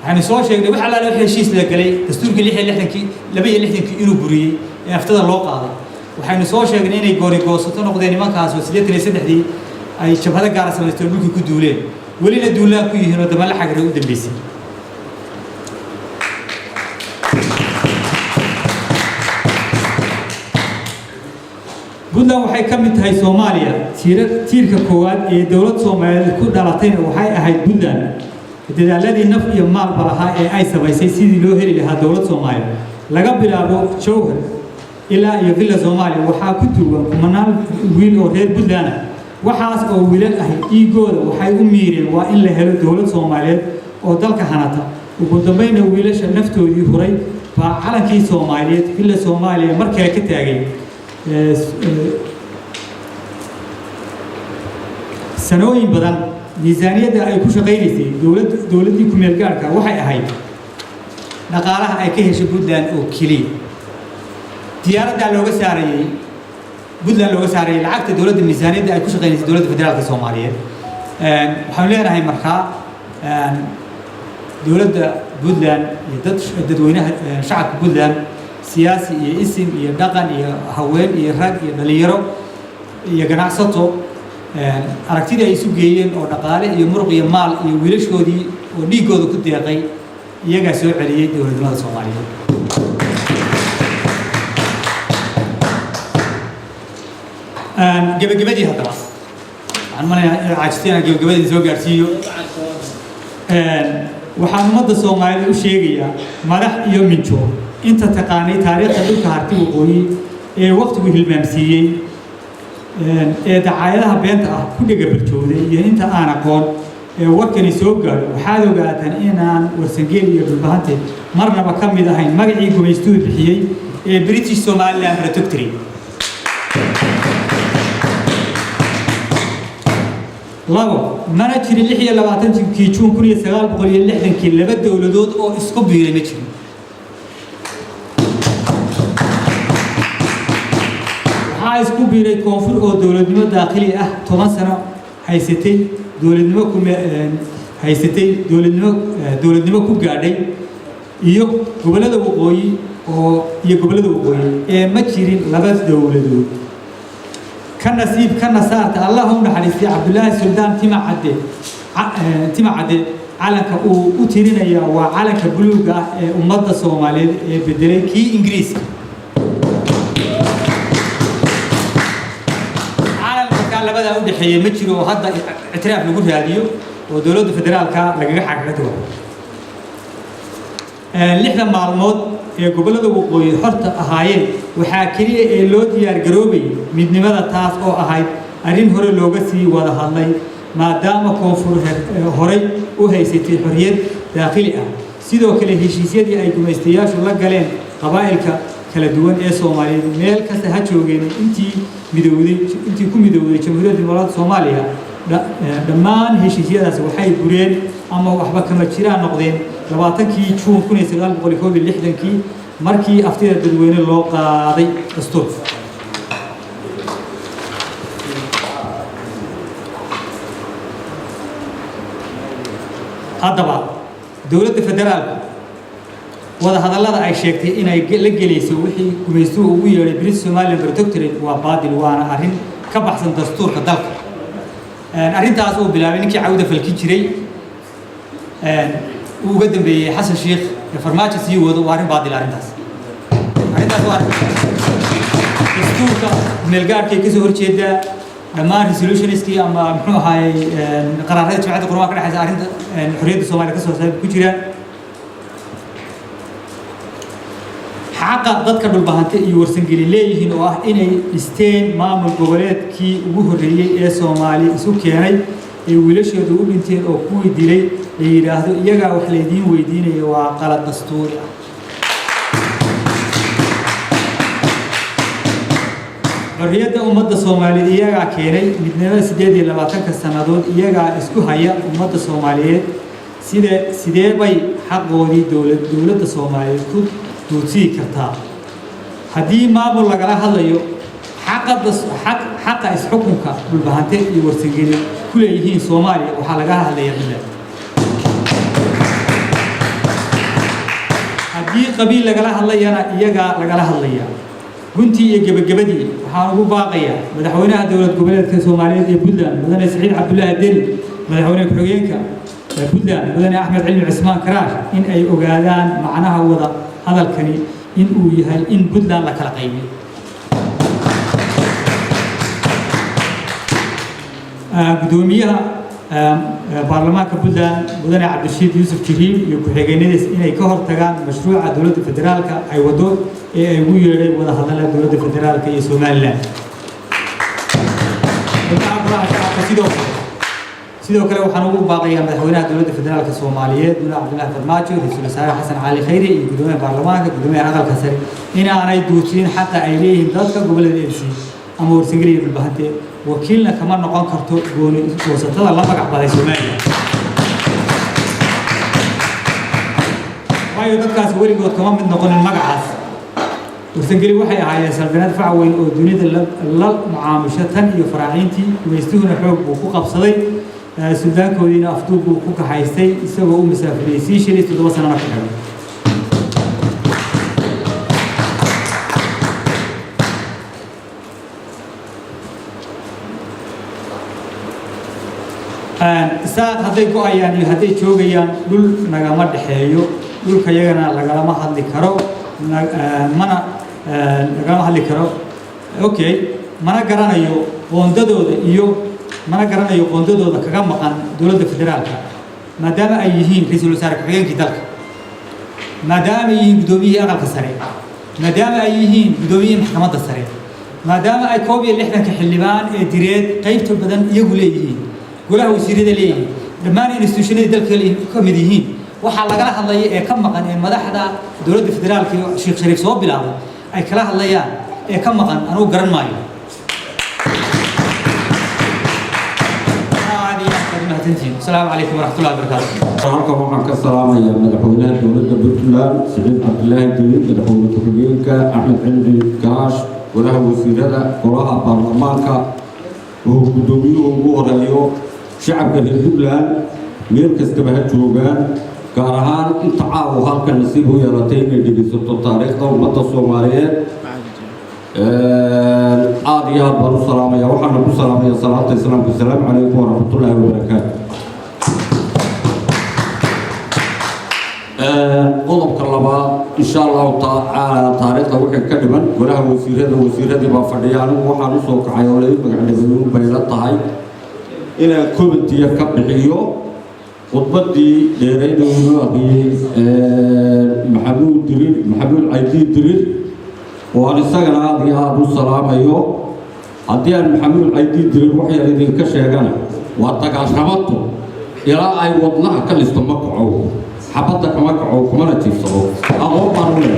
waxaanu soo sheegnay wax alla wixii heshiis la galay dastuurkii 62kii inuu buriyay ee aftada loo qaaday waxaanu soo sheegnay inay goori goosato noqdeen nimankaas oo 83 ay jabhada gaar ah samaysteen dhulkii ku duuleen welina duulaan ku yihiin oo damala xagre u dambeysay Puntland waxay ka mid tahay Soomaaliya tiirka koowaad ee dawlad Soomaaliyeed ku dhalatayna waxay ahayd Puntland dadaaladii naf iyo maalba lahaa ee ay samaysay sidii loo heli lahaa dawlad Soomaaliyeed laga bilaabo Jowhar ilaa iyo Villa Soomaaliya waxaa ku duuban kumanaan wiil oo reer Puntland waxaas oo wiilal ah iigooda waxay u miireen waa in la helo dawlad Soomaaliyeed oo dalka hanata ugu dambeynna wiilasha naftoodii huray baa calankii Soomaaliyeed Villa Soomaaliya markale ka taagay sanooyin badan miisaaniyadda ay ku shaqaynaysay dawladdii ku meel gaarka waxay ahayd dhaqaalaha ay ka heshay Puntland oo keliya diyaaradda looga saarayay Puntland looga saarayay lacagta dawladda miisaaniyadda ay ku shaqaynaysay dawladda federaalka Soomaaliyeed waxaan leenahay markaa dawladda Puntland iyo dadweynaha shacabka Puntland siyaasi iyo isim iyo dhaqan iyo haween iyo rag iyo dhalinyaro iyo ganacsato aragtidii ay isu geeyeen oo dhaqaale iyo muruq iyo maal iyo wiilashoodii oo dhiigooda ku deeqay iyagaa soo celiyay dawladnimada Soomaaliyeed gabagabadii haddaba waxaan maleeyahay caajisteen gabagabadii soo gaarsiiyo waxaan ummadda Soomaaliyeed u sheegayaa madax iyo minjo inta taqaanay taariikhda dhulka harti waqooyi ee waqtigu hilmaamsiiyey ee dacaayadaha beenta ah ku dhiga barjooday iyo inta aan aqoon ee warkani soo gaaro waxaad ogaataan inaan warsangeel iyo dhulbahante marnaba ka mid ahayn magacii gumaystuhu bixiyey ee British Somaliland Protectorate labo mana jirin 26 Juun 1960 laba dawladood oo isku biiray ma jirin waxaa isku biiray koonfur oo dawladnimo daaqili ah 10 sano haysatay dawladnimo ku gaadhay iyo gobolada waqooyi ee ma jirin laba dawladood كنسيب كنسارت الله ونحرسي عبد الله السلطان تمعدي على كأوتيرنا يا وعلى كبلوغا أمضى الصومالي بدري كي إنجليز على المكان اللي بدأ أودي حي متشرو وهذا اعتراف نقول هذه ودولة الفدرال كا لقى حاجته لحظة معلومات gobolada waqooyi horta ahaayeen waxa kaliya ee loo diyaar garoobay midnimada taas oo ahayd arin hore looga sii wada hadlay maadaama koonfur hore u haysatay xorriyad daaqili ah sidoo kale heshiisyadii ay gumaystayaashu la galeen qabaa'ilka kala duwan ee Soomaaliyeed meel kasta ha joogeen intii ku midowday Jamhuuriyadda Dimuqraadiga Soomaaliya dhammaan heshiisyadaas waxay bureen ama waxba kama jiraan noqdeen 20 Juun 1960 markii aftida dadweyne loo qaaday dastuur haddaba dawladda federaalka wada hadallada ay sheegtay inay la gelayso wixii gumaystuhu ugu yeeray British Somaliland Protectorate waa baadil waana arrin ka baxsan dastuurka dalka arrintaas oo bilaabay ninkii cawda falki jiray uga dambeeyay Xasan Sheekh farmaajo sii wado waarin baadil arrintaas waa dastuurka meelgaarkay ka soo horjeeda dhammaan resolutionskii ama muxuu ahaay qaraarada jimciyadda Quruumaha ka dhaxaysa arrinta xorriyadda Soomaaliya ka soo saartay ku jira xaqa dadka dhulbahante iyo warsangeli leeyihiin oo ah inay dhisteen maamul goboleedkii ugu horreeyay ee Soomaaliya isu keenay ee wiilashoodu u dhinteen oo kuwii dilay ay yiraahdo iyaga wax la idin weydiinayo waa qalad dastuuri ah xorriyadda ummadda Soomaaliyeed iyaga keenay midnimada 28 sanadood iyaga isku haya ummadda Soomaaliyeed sidee bay xaqoodii dawladda Soomaaliyeed ku duudsii kartaa haddii maamul lagala hadlayo xaqa isxukunka dhulbahante iyo warsangeli ku leeyihiin Soomaaliya waxaa laga hadlayaa midna haddii qabiil lagala hadlayana iyaga lagala hadlayaa guntii iyo gabagabadii waxaan ugu baaqayaa madaxweynaha dowlad goboleedka Soomaaliyeed ee Puntland mudane Saciid Cabdullaahi Deri madaxweyne ku-xigeenka Puntland mudane Axmed Cilmi Cismaan Karaash in ay ogaadaan macnaha wada hadalkani in uu yahay in Puntland la kala qaybiyo gudoomiyaha baarlamaanka Puntland mudane Cabdishiid Yuusuf Jihiil iyo ku-xigeenadiisa inay ka hortagaan mashruuca dowladda federaalka ay wado ee ay ugu yeeray wada hadallada dowladda federaalka iyo Somaliland sidoo kale waxaan ugu baaqayaa madaxweynaha dowladda federaalka Soomaaliyeed mudane Cabdullaahi Farmaajo ra'iisul wasaare Xasan Cali Khayri iyo gudoomiyaha baarlamaanka gudoomiyaha aqalka sare in aanay duusin xaqa ay leeyihiin dadka gobolada MC ama warsangeli iyo dhulbahante wakiilna kama noqon karto goosatada la magac baday Soomaaliya waayo dadkaas weligood kama mid noqonin magacaas warsangeli waxay ahaayeen saldanad fac weyn oo dunida la mucaamisho tan iyo faraaciintii gumaystuhuna xoog buu ku qabsaday suldaankoodiina afduub buu ku kaxaystay isagoo u masaafiriyey Seychelles 7 sano ka hor saad hadday go'ayaan iyo hadday joogayaan dhul nagama dhaxeeyo dhulka iyagana lagalama hadli karo mana lagama hadli karo okay mana garanayo qoondadooda iyo mana garanayo qoondadooda kaga maqan dowladda federaalka maadaama ay yihiin ra'iisul wasaare ku-xigeenkii dalka maadaama ay yihiin gudoomiyihii aqalka sare maadaama ay yihiin gudoomiyihii maxkamadda sare maadaama ay 61 xildhibaan ee direed qaybta badan iyagu leeyihiin golaha wasiirada leeyihiin dhammaan institutionada dalka ka mid yihiin waxaa lagala hadlaya ee ka maqan ee madaxda dowladda federaalka iyo Sheekh Shariif soo bilaabay ay kala hadlayaan ee ka maqan anuu garan maayo السلام عليكم ورحمة الله وبركاته. halkan waxaan ka salaamayaa madaxweynaha dowladda Puntland Siciid Cabdullaahi Deni, madaxweyne ku-xigeenka Axmed Cindi Gaash, golaha wasiirada, golaha baarlamaanka oo gudoomiyuhu ugu horeeyo shacabka reer Puntland meel kastaba ha joogaan gaar ahaan inta caawa halkan nasiib u yeelatay inay dhegeysato taariikhda ummadda Soomaaliyeed aad iyo aad baan u salaamayaa waxaana ku salaamayaa salaanta islaamka asalaamu calaykum waraxmatullaahi wabarakaatu qodobka labaad insha allahu tacaala taariikhda wixii ka dhiman golaha wasiiradii baa fadhiya anigu waxaan usoo kacay oo lay magacdhabayuun bay la tahay inaan committeeya ka bixiyo khudbadii dheerayda uu noo aqriyey maxamuud caydi dirir وأنا سجن هذه السلام أيوه هذه محمود عيدي دري وحي الذين كشجنا واتقى شمطه إلى أي وضنها كل استمكعوا حبتك مكعوا كمان تيسروا أقوم بقوله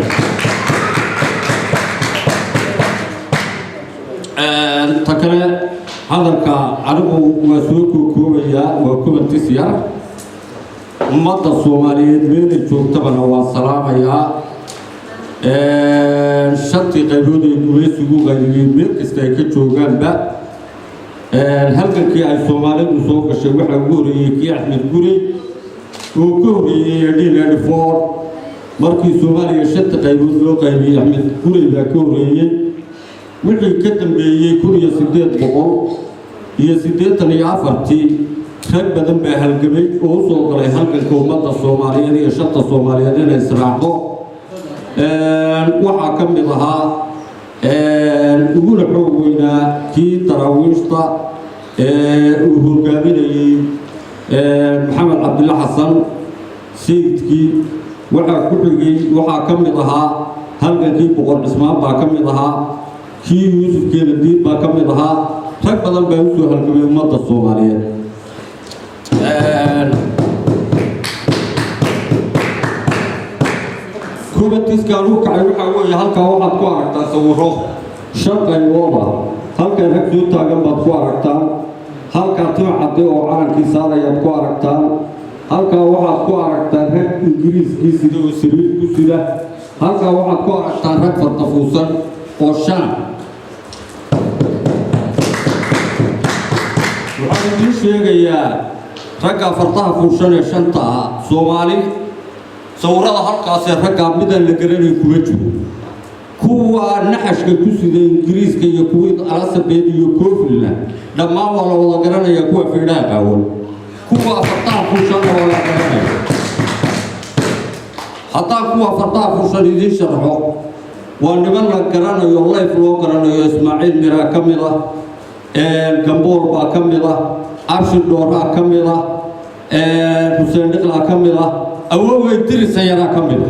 تكره هذا كعربو مسوق كوبيا وكوبا تسيا مدة الصوماليين بين الجوب تبنا والسلام يا shantii qaybood ay gumaysigu qaybiyeen meel kasta ay ka joogaanba halkankii ay Soomaalidu soo gashay waxa ugu horeeyay kii Axmed Guri oo ka horeeyay Dhinaca Ford markii Soomaaliya shanta qaybood loo qaybiyay Axmed Guri baa ka horeeyay wixii ka dambeeyay 1884 rag badan baa halgamay oo soo galay halkanka ummadda Soomaaliyeed iyo shanta Soomaaliyeed inay israacdo waxaa ka mid ahaa uguna xoog weynaa kii daraawiishta uu hogaaminayey maxamed cabdilla xasan sayidkii waxaa ku xigay waxaa ka mid ahaa halgankii boqor cismaan baa ka mid ahaa kii yuusuf keeladiid baa ka mid ahaa rag badan baa usoo halgamay ummadda Soomaaliyeed كوبتيسكان وقع وحوي هلكا واحد كو aragtaa sawiro shan qaybooda halka rag soo taagan baad ku aragtaa halka timcade oo calankii saarayaad ku aragtaa halka waxaad ku aragtaa rag ingiriiskii sida oo sariir ku sida halka waxaad ku aragtaa rag fartafuusan oo shan waxaan idin sheegayaa ragga fartaha fuushan ee shanta Soomaali sawirada halkaas ragga midaan la garanay kuma jiro kuwa naxashka ku sida ingiriiska iyo kuwa alasabeed iyo koofilna dhammaan waa la wada garanaya kuwa fiidhaa qaawan kuwa fartaha fuushan oo la garanay hataa kuwa fartaha fuushan idin sharxo waa niman la garanayo life loo garanayo Ismaaciil Mira kamida Gamboor baa kamida Abshir Doora kamida Hussein Dhiqla kamida أول تري سيارة كاملة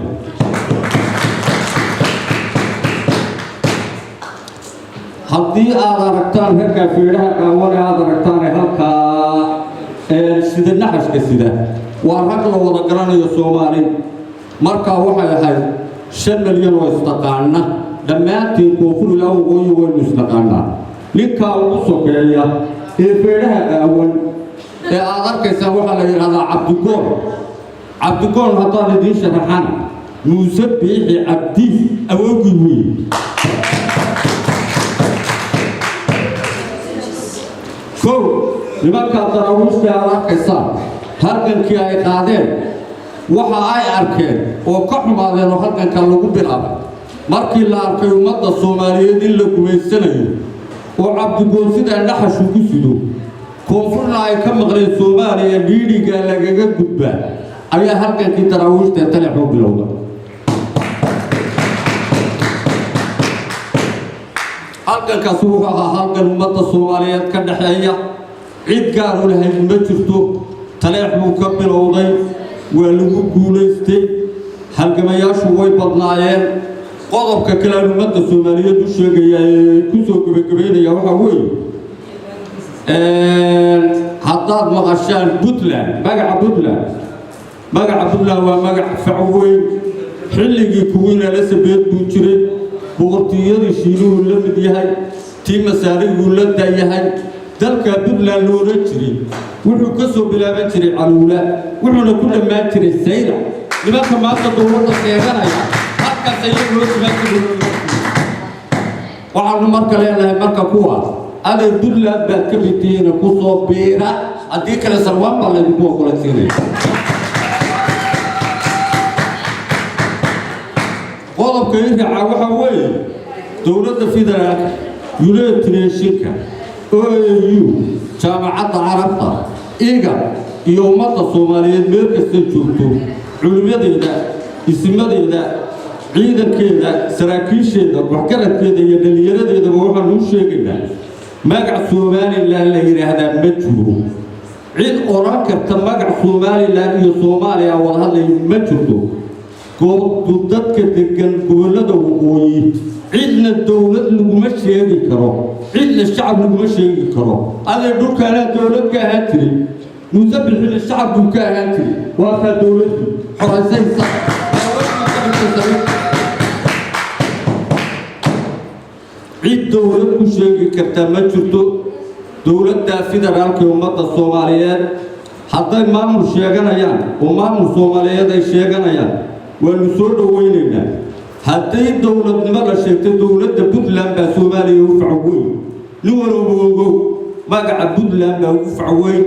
هذه هذا ركتان هكا في لها كأول هذا ركتان هكا سيد النحش كسيدة والرجل وذكرنا يسومالي مركا وحي هاي 5 مليون واستقالنا لما تنكوفر له وقوي والمستقالنا لكا وصوك يا في لها كأول هذا كيسا وحي هذا عبد الكون هطال دين شرحان مسبح عبدي أوجي وين كو لما كان تراويش على قصة هركن كي أي قادر وحا أي أركان وكحم هذا هركن كان لقوا بلعب مركي لا أركان مدة الصومالية دين لكم السنة وعبد الكون سيدا نحش وكسيدو كونفرنا أي كم غير الصومالية ديني قال لك جبا أبي هركن كي تراويش تطلع حب الأوضة halkan kasuuqa halkan ummadda Soomaaliyeed ka dhaxeeya cid gaar u lahayd ma jirto taleex buu ka bilowday waa lagu guulaystay halgamayaashu way badnaayeen qodobka kale ummadda Soomaaliyeed u sheegaya ku soo gabagabeynaya waxa weeye haddaad maqashaan Puntland magaca Puntland waa magac facweyn xilligii kuwiina la sabeed buu jiray boqortooyadii shiiluhu la mid yahay tii masaarigu la dayahay dalka Puntland loo jiray wuxuu ka soo bilaaban jiray caluula wuxuuna ku dhamaan jiray sayra nimanka maanta dowladda sheeganaya halkaas ayay loo jiray waxaanu marka leenahay marka kuwa aday Puntland baa ka bitiin ku soo beera haddii kale sarwaan baa lagu ogolaysiinay qodobka iraaca waxa weeye dowladda federaalka United Nationska OAU jaamacadda carabta iga iyo ummadda Soomaaliyeed meel kasta joogto culimadeeda ismadeeda ciidankeeda saraakiisheeda waxgaradkeeda iyo dhalinyaradeeda waxaan u sheegaynaa magac Somaliland la yiraahdaa ma jiro cid oran karta magac Somaliland iyo Soomaaliya wada hadlay ma jirto goob dadka degan gobolada waqooyi cidna dawlad laguma sheegi karo cidna shacab laguma sheegi karo aday dhulkaana dawlad ka ahaatiri musabixina shacabku ka ahaatiri waa ka dawladdu xoraysaysa cid dawlad ku sheegi karta ma jirto dawladda federaalka ummadda Soomaaliyeed hadday maamul sheeganayaan oo maamul Soomaaliyeed ay sheeganayaan waanu soo dhaweynaynaa hadday dawladnimo la sheegtay dawladda Puntland baa Soomaaliya u facweyn nin walba magaca Puntland baa u facweyn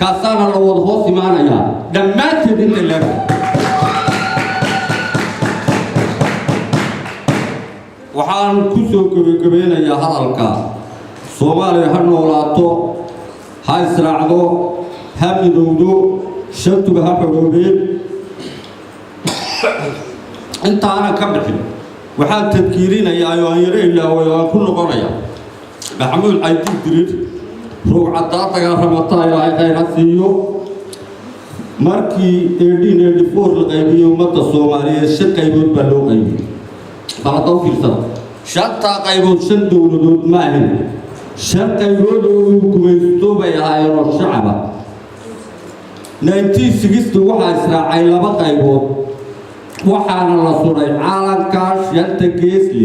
kaasana la wada hoos imaanaya dhammaanteed inta la waxaan ku soo gabagabeynayaa hadalka Soomaaliya ha noolaato ha israacdo ha midowdo shantuba ha xoroobeen انت انا كبحي waxaan tadkiirinayaa oo aan yareeyaa oo aan ku noqonaya maxamuud aydi dirid ruucada taga ramata ilaahay khayr siiyo markii 1884 la qaybiyo ummadda Soomaaliyeed shan qaybood baa loo qaybiyay baadoo fiirsan shanta qaybood shan dawladood ma ahayn shan qaybood oo gumaysto bay ahaayeen oo shacaba 1960 waxaa israacay laba qaybood waxaana la suray caalamka shanta geesli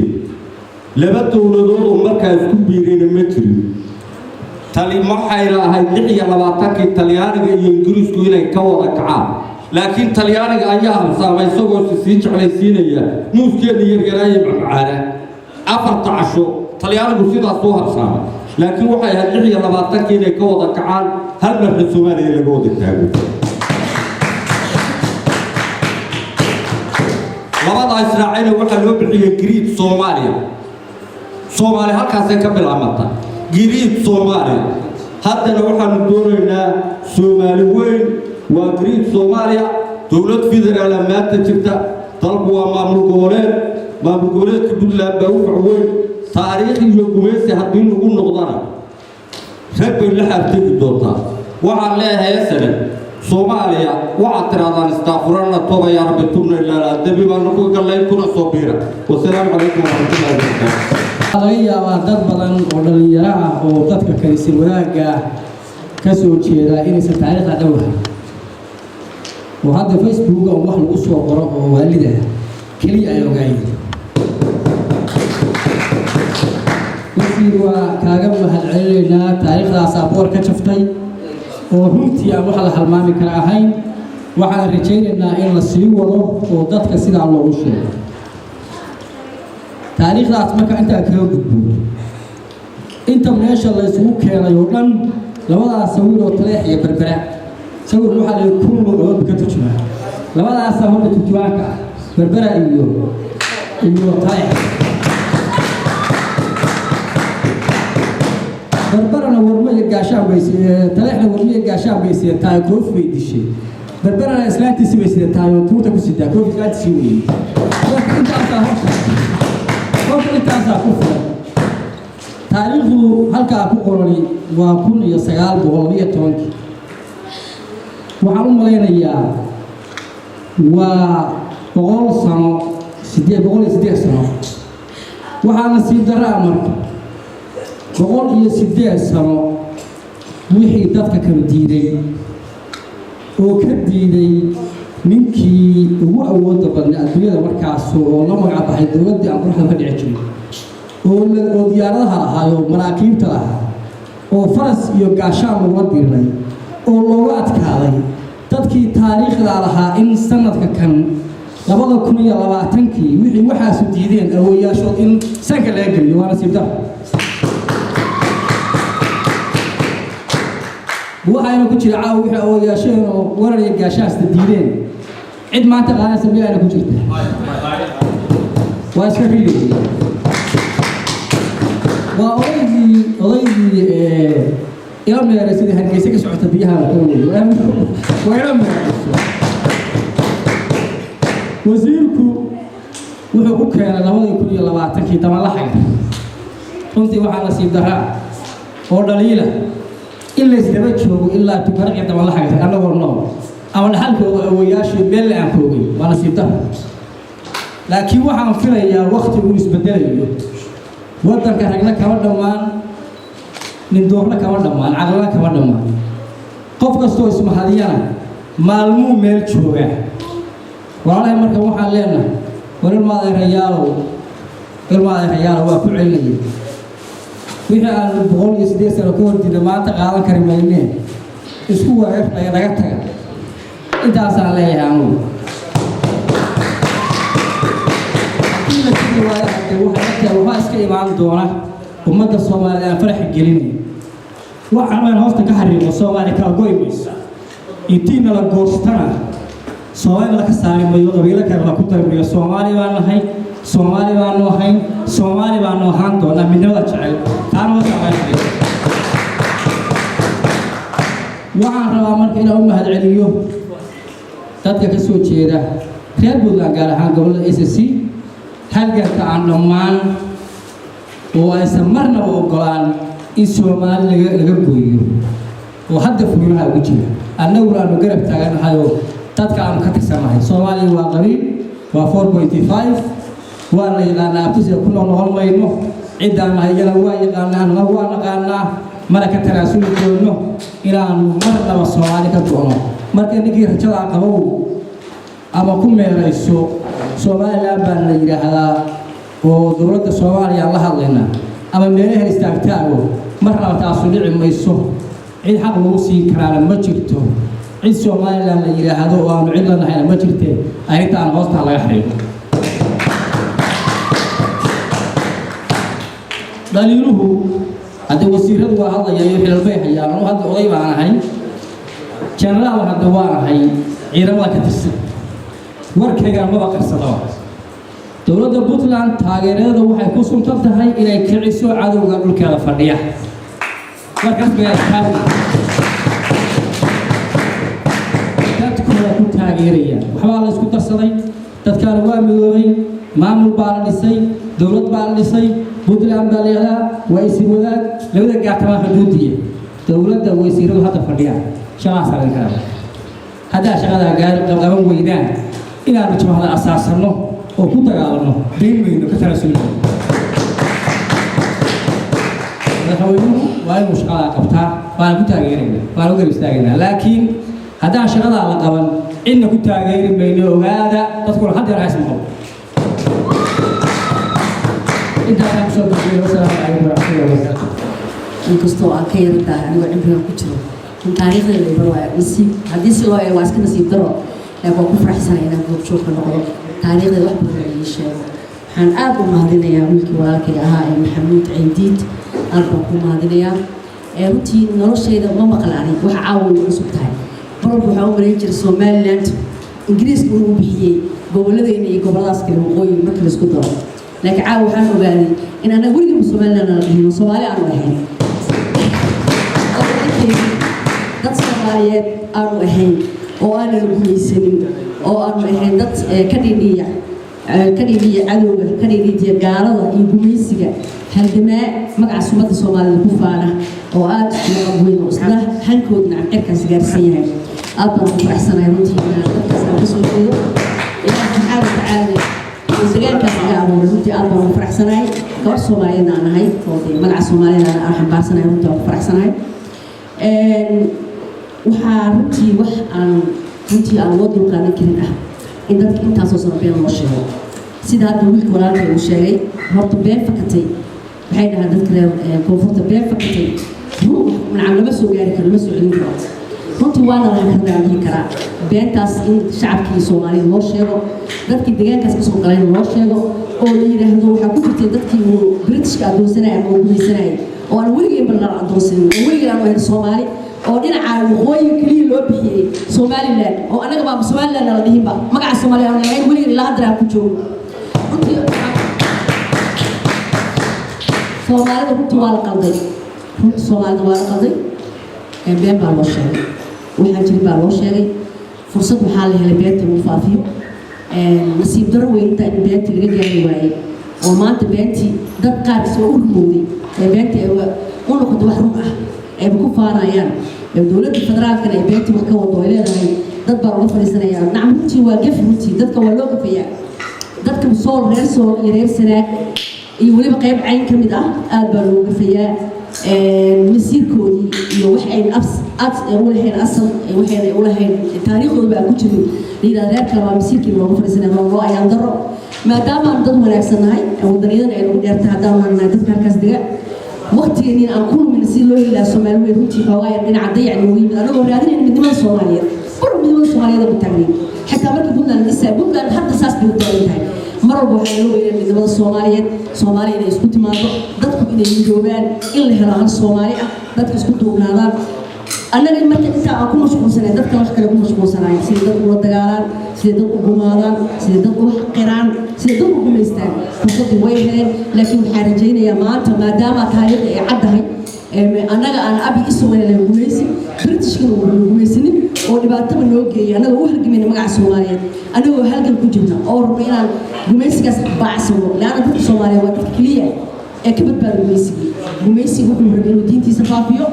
laba dawladood oo markaas ku biireen ma jirin tali maxay lahayd 26 Talyaaniga iyo Ingiriisku inay ka wada kacaan laakiin Talyaaniga ayaa hamsaamay isagoo sii jeclaysiinaya muuskeeda yargaraayay macmaana afarta casho Talyaanigu sidaas soo hamsaamay laakiin waxay ahayd 26 inay ka wada kacaan hal mar Soomaaliya laga wada taago labada Israaciil waxa loo bixiyay Great Soomaaliya halkaas ay ka bilaabmata Great Soomaaliya haddana waxaan doonaynaa Soomaali weyn waa Great Soomaaliya dawlad federaal maanta jirta dalku waa maamul goboleedka Puntland baa u facweyn taariikh iyo gumaysi haddii lagu noqdana rag bay la xartigi doontaa waxaan leeyahay sanad Soomaaliya waxa tiraadaan istaafurana toba ya rabbi tubna ilaa dabi baan ku galay kuna soo biira wassalaamu calaykum wa rahmatullahi wa barakatuh laga yaabaa dad badan oo dhalinyaro ah oo dadka kaniisad wadaagga ka soo jeeda inaysan taariikhda dhowrahay oo hadda Facebook oo wax lagu soo qoro oo waalida kaliya ay ogaayeen waa kaaga mahadcelinaynaa taariikhdaas aboor ka jaftay oo runtii aan wax la halmaami kara ahayn waxaan rajaynaynaa in la sii wado oo dadka sidaa loogu sheego taariikhdaas marka inta kaga gudbo inta meesha la isugu keenay oo dhan labadaas sawir oo taleex iyo berbera sawir waxa la ku noqon ka turjuma labadaas hada turjumaanka berbera iyo taleex بربرنا ورمية قاشان بيسي تلاحنا ورمية قاشان بيسي تاي كوف بيدشي بربرنا إسلامتي سبيسي تاي وطوطة كسيدا كوف إسلامتي سوي كوف إنت أسا هوشا كوف إنت أسا كوفا taariikhdu halkaa ku qorani waa 1910 waxaan u malaynayaa waa 100 sano 800 sano waxaa nasiib daraa marka 108 sano wixii dadka kala diiday oo ka diiday ninkii ugu awoodda badnaa adduunyada markaas oo la magac baxay dowladdii aan quruxda ka dhici jiray oo diyaaradaha ahaayo maraakiibta ahaa oo faras iyo gaashaan lagula diirnay oo looga adkaaday dadkii taariikhda lahaa in sanadka kan 2020kii wixii waxaasu diideen awooyaashood in sanka laga geliyo waa nasiib daro waxayna ku jira caawa wixii awooyaasheen oo warar iyo gaashaasta diideen cid maanta qaanaysa miyaana ku jirta waa iska riidayay waa odaygii ila meeray sidii hargeysa ka socota biyaha la kaway waa ila meerayso wasiirku wuxuu ku keenay 2020kii tamala xagga runtii waxaa nasiib daraa oo dhaliila in la isdaba joogo ilaa tukaraqi tamala xagga annagoo nool ama dhaxalkooda awooyaashii meel aan koogay waa nasiib daro laakiin waxaan filayaa waqtigu isbedelayo waddanka ragna kama dhammaan nin doorna kama dhammaan caqlina kama dhammaan qof kastoo ismahadiyana maalmuu meel joogaa walaalahay marka waxaan leenahay war ilmaadeerayaalow waa ku celinaya wixii aan 108 sano ka hordiida maanta qaadan kari mayneen isku wareer naga taga intaasaan leeyahay anugu waxaa iska imaan doona ummadda Soomaaliya aan farax gelinay waxaan hoosta ka xariiqo Soomaaliya kala goy mayso intiina la goostana Soomaaliya ka saari mayo qabiilo kale la ku tarbiyo Soomaaliya baan nahay Soomaaliya baan nahay Soomaaliya baan nahan doona midnimada jecel taan oo sameeyay waxaan rabaa marka inaan u mahadceliyo dadka ka soo jeeda reer Puntland gaar ahaan gobolada SSC halganka aan dhammaan oo aysan marnaba ogolaan in Soomaaliya laga gooyo oo hadda fuulaha ugu jira annaguna aanu garab taaganahay oo dadka aan ka tirsanahay Soomaaliya waa qabiil waa 4.5 waa la yaqaanaa abtiisa ku nool mayno cidaan hayana waa yaqaanaa waa naqaanaa marka tanaasuli doono inaan marnaba Soomaaliya ka goono marka ninkii rajada qabow ama ku meerayso Soomaaliya baan la yiraahdaa oo dowladda Soomaaliya la hadlayna ama meelaha istaagtaago marnaba taas u dhici mayso cid xaq lagu siin karaan ma jirto cid Soomaaliya la yiraahdo oo aan cid la nahay ma jirtee aytaan hoosta laga xiriiro daliiluhu hadda wasiiradu waa hadlayay xilal bay hayaan oo hadda oday baan ahay jeneraal hadda waa ahay ciidamada ka tirsan warkayga ma baqarsado dowladda Puntland taageerada waxay ku suntan tahay inay kiciso cadawga dhulkeeda fadhiya markaas bay tahay dadku ku taageeraya waxaa la isku darsaday dadkaan waa midoobay maamul baa la dhisay dowlad baa la dhisay Puntland baa leeyahay waa isir wadaag labada gaatama xuduudiye dowladda wasiiradu hadda fadhiya shaqada saran kara hada shaqada gaar qaban weydaan inaanu jamaacada asaasano oo ku dagaalano deemayno ka tanaasulo madaxweynuhu waa inuu shaqada qabtaa waan ku taageeraynaa waan uga istaagnaa laakiin haddaan shaqada la qaban inna ku taageeri mayno ogaada dadku hadda raas maqal intaa ku soo baxay wasalaam alaykum warahmatullahi wabarakatuh inkastoo aan ka yartaa aniga cimriga ku jiro taariikhda la barwaay nasiib haddii si loo eego waa iska nasiib daro laakiin waan ku faraxsanahay inaan goobjoog ka noqdo taariikhda wax badan ii sheego waxaan aad u mahadinayaa wiilkii walaalkay ahaa ee maxamuud ciidiid aad baan ku mahadinayaa runtii noloshayda ma maqlaan wax caawa u cusub tahay marwalba waxaan u marayn jiray Somaliland ingiriisku uu bixiyey gobolladeena iyo gobolladaas kale waqooyi marka la isku daro laakiin caawa waxaan ogaaday in aan weligiiba Somaliland la dhihin Soomaali aan ahayn dad Soomaaliyeed aanu ahayn oo aan gumaysanin oo aanu ahayn dad ka dhindhiya كنيدي عدوة كنيدي قارضة يقوميسية هالجماع مقع سمات الصومال الكفانة وآت مقبوين وصله هنكود نعم إركز جارسيها أطلع أحسن يروتي من القصة بسوي كده إلى حاول تعالى وزجاج كان يعمل روتي أطلع فرح سناي كور صوماليين أنا هاي فوضي مقع صوماليين أنا أحب بارسنا روتي فرح سناي وحارتي عن روتي على وضع كان كنا إن ذلك أنت أساسا بين المشروع سيدا دويل كورال وشيء هرت بين فكتي بحين هذا الكلام كونفورت بين فكتي هو من عم لمسه جاري كان لمسه عندي كنت وانا راح أخذ عليه كرا بين تاس إن شعب كي سومالي المشروع ذلك الدجاج كاس كسومالي المشروع أو اللي هذول حكومة ذلك هو بريتش كادو سنة أو كل سنة وأنا ولي بالله عندو سنة ولي أنا وين سومالي oo dhinaca waqooyi kaliya loo bixiyay Somaliland oo anaga baa Somaliland la dhihin ba magaca Somaliland ay wali la hadra ku joogo Soomaalida runtii waa la qalday Soomaalida waa la qalday been baa loo sheegay waxaan jiri baa loo sheegay fursad waxaa la helay beenta uu faafiyo nasiib daro weynta in beenta laga gaari waayay oo maanta beentii dad qaar soo urmooday beenta ay u noqdo wax run ah ay ku faanayaan dawladda federaalka ay beenti wax ka wado ay leedahay dad baa uga fariisanayaan nacmuti waa gaf runtii dadka waa loo gafayaa dadka soo reer soo yareer sanaag iyo waliba qayb cayn ka mid ah aad baa loo gafayaa masiirkoodii iyo wax ay u lahayn asal waxay u lahayn taariikhdooda baa ku jirin liidaa reerka waa masiirkii looga fariisanaya loo ayaan daro maadaama aan dad wanaagsanahay wadaniyadan ay lagu dheertay haddaan nahay dadka halkaas dega waqtigeennina aan ku lumin si loo ilaa Soomaaliyeed runtii xoogaa dhinaca dayac loo yimid anagoo raadinayna midnimada Soomaaliyeed midnimada Soomaaliyeed u taagnin xataa markii Puntland hadda saas bay u taagan tahay mar walba waxaa loo weeyay midnimada Soomaaliyeed ay isku timaado dadku inay joogaan in la helo hal Soomaali ah dadku isku duubnaadaan annaga marka inta aan ku mashquulsanahay dadka wax kale ku mashquulsanahay sida dad ula dagaalaan sida dad u gumaadaan sida dad u qiraan sida dad u gumaystaan fursadii way heleen laakiin waxaan rajaynayaa maanta maadaama taariikhda ay caddahay annaga aan abi isu weynay gumaysin Britishkana uu gumaysanin oo dhibaataba noo geeyay annaga u halgamayna magaca Soomaaliyeed anagoo halgan ku jirna oo rabbi inaan gumaysigaas baacsano laana dadka Soomaaliyeed waa dad kaliya ee ka badbaado gumaysiga wuxuu rabay inuu diintiisa faafiyo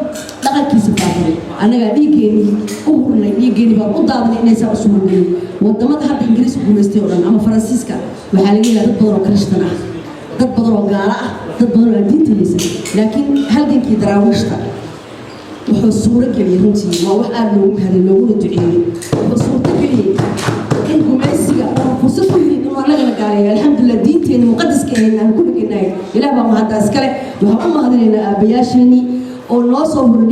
dhaqankiisa faafiyo annaga dhiigeeni u hurnay dhiigeeni baan u daadanay inay saa u suuqgeeyay wadamada hadda Ingiriiska gumaystay oo dhan ama Faransiiska waxaa laga yaabaa dad badan oo Kirishtan ah dad badan oo gaala ah dad badan oo diinta haysan laakiin halgankii daraawiishta wuxuu suura geliyay runtii waa wax aad loogu mahadin looguna duceeyay wuxuu suurta geliyay in gumaysiga fursad ku yimid inuu annaga la gaaleeyo alxamdulillah diinteena muqadaska aan ku dhiganahay ilaah baa mahadaas kale waxaan u mahadinaynaa aabayaasheenii oo noo soo hor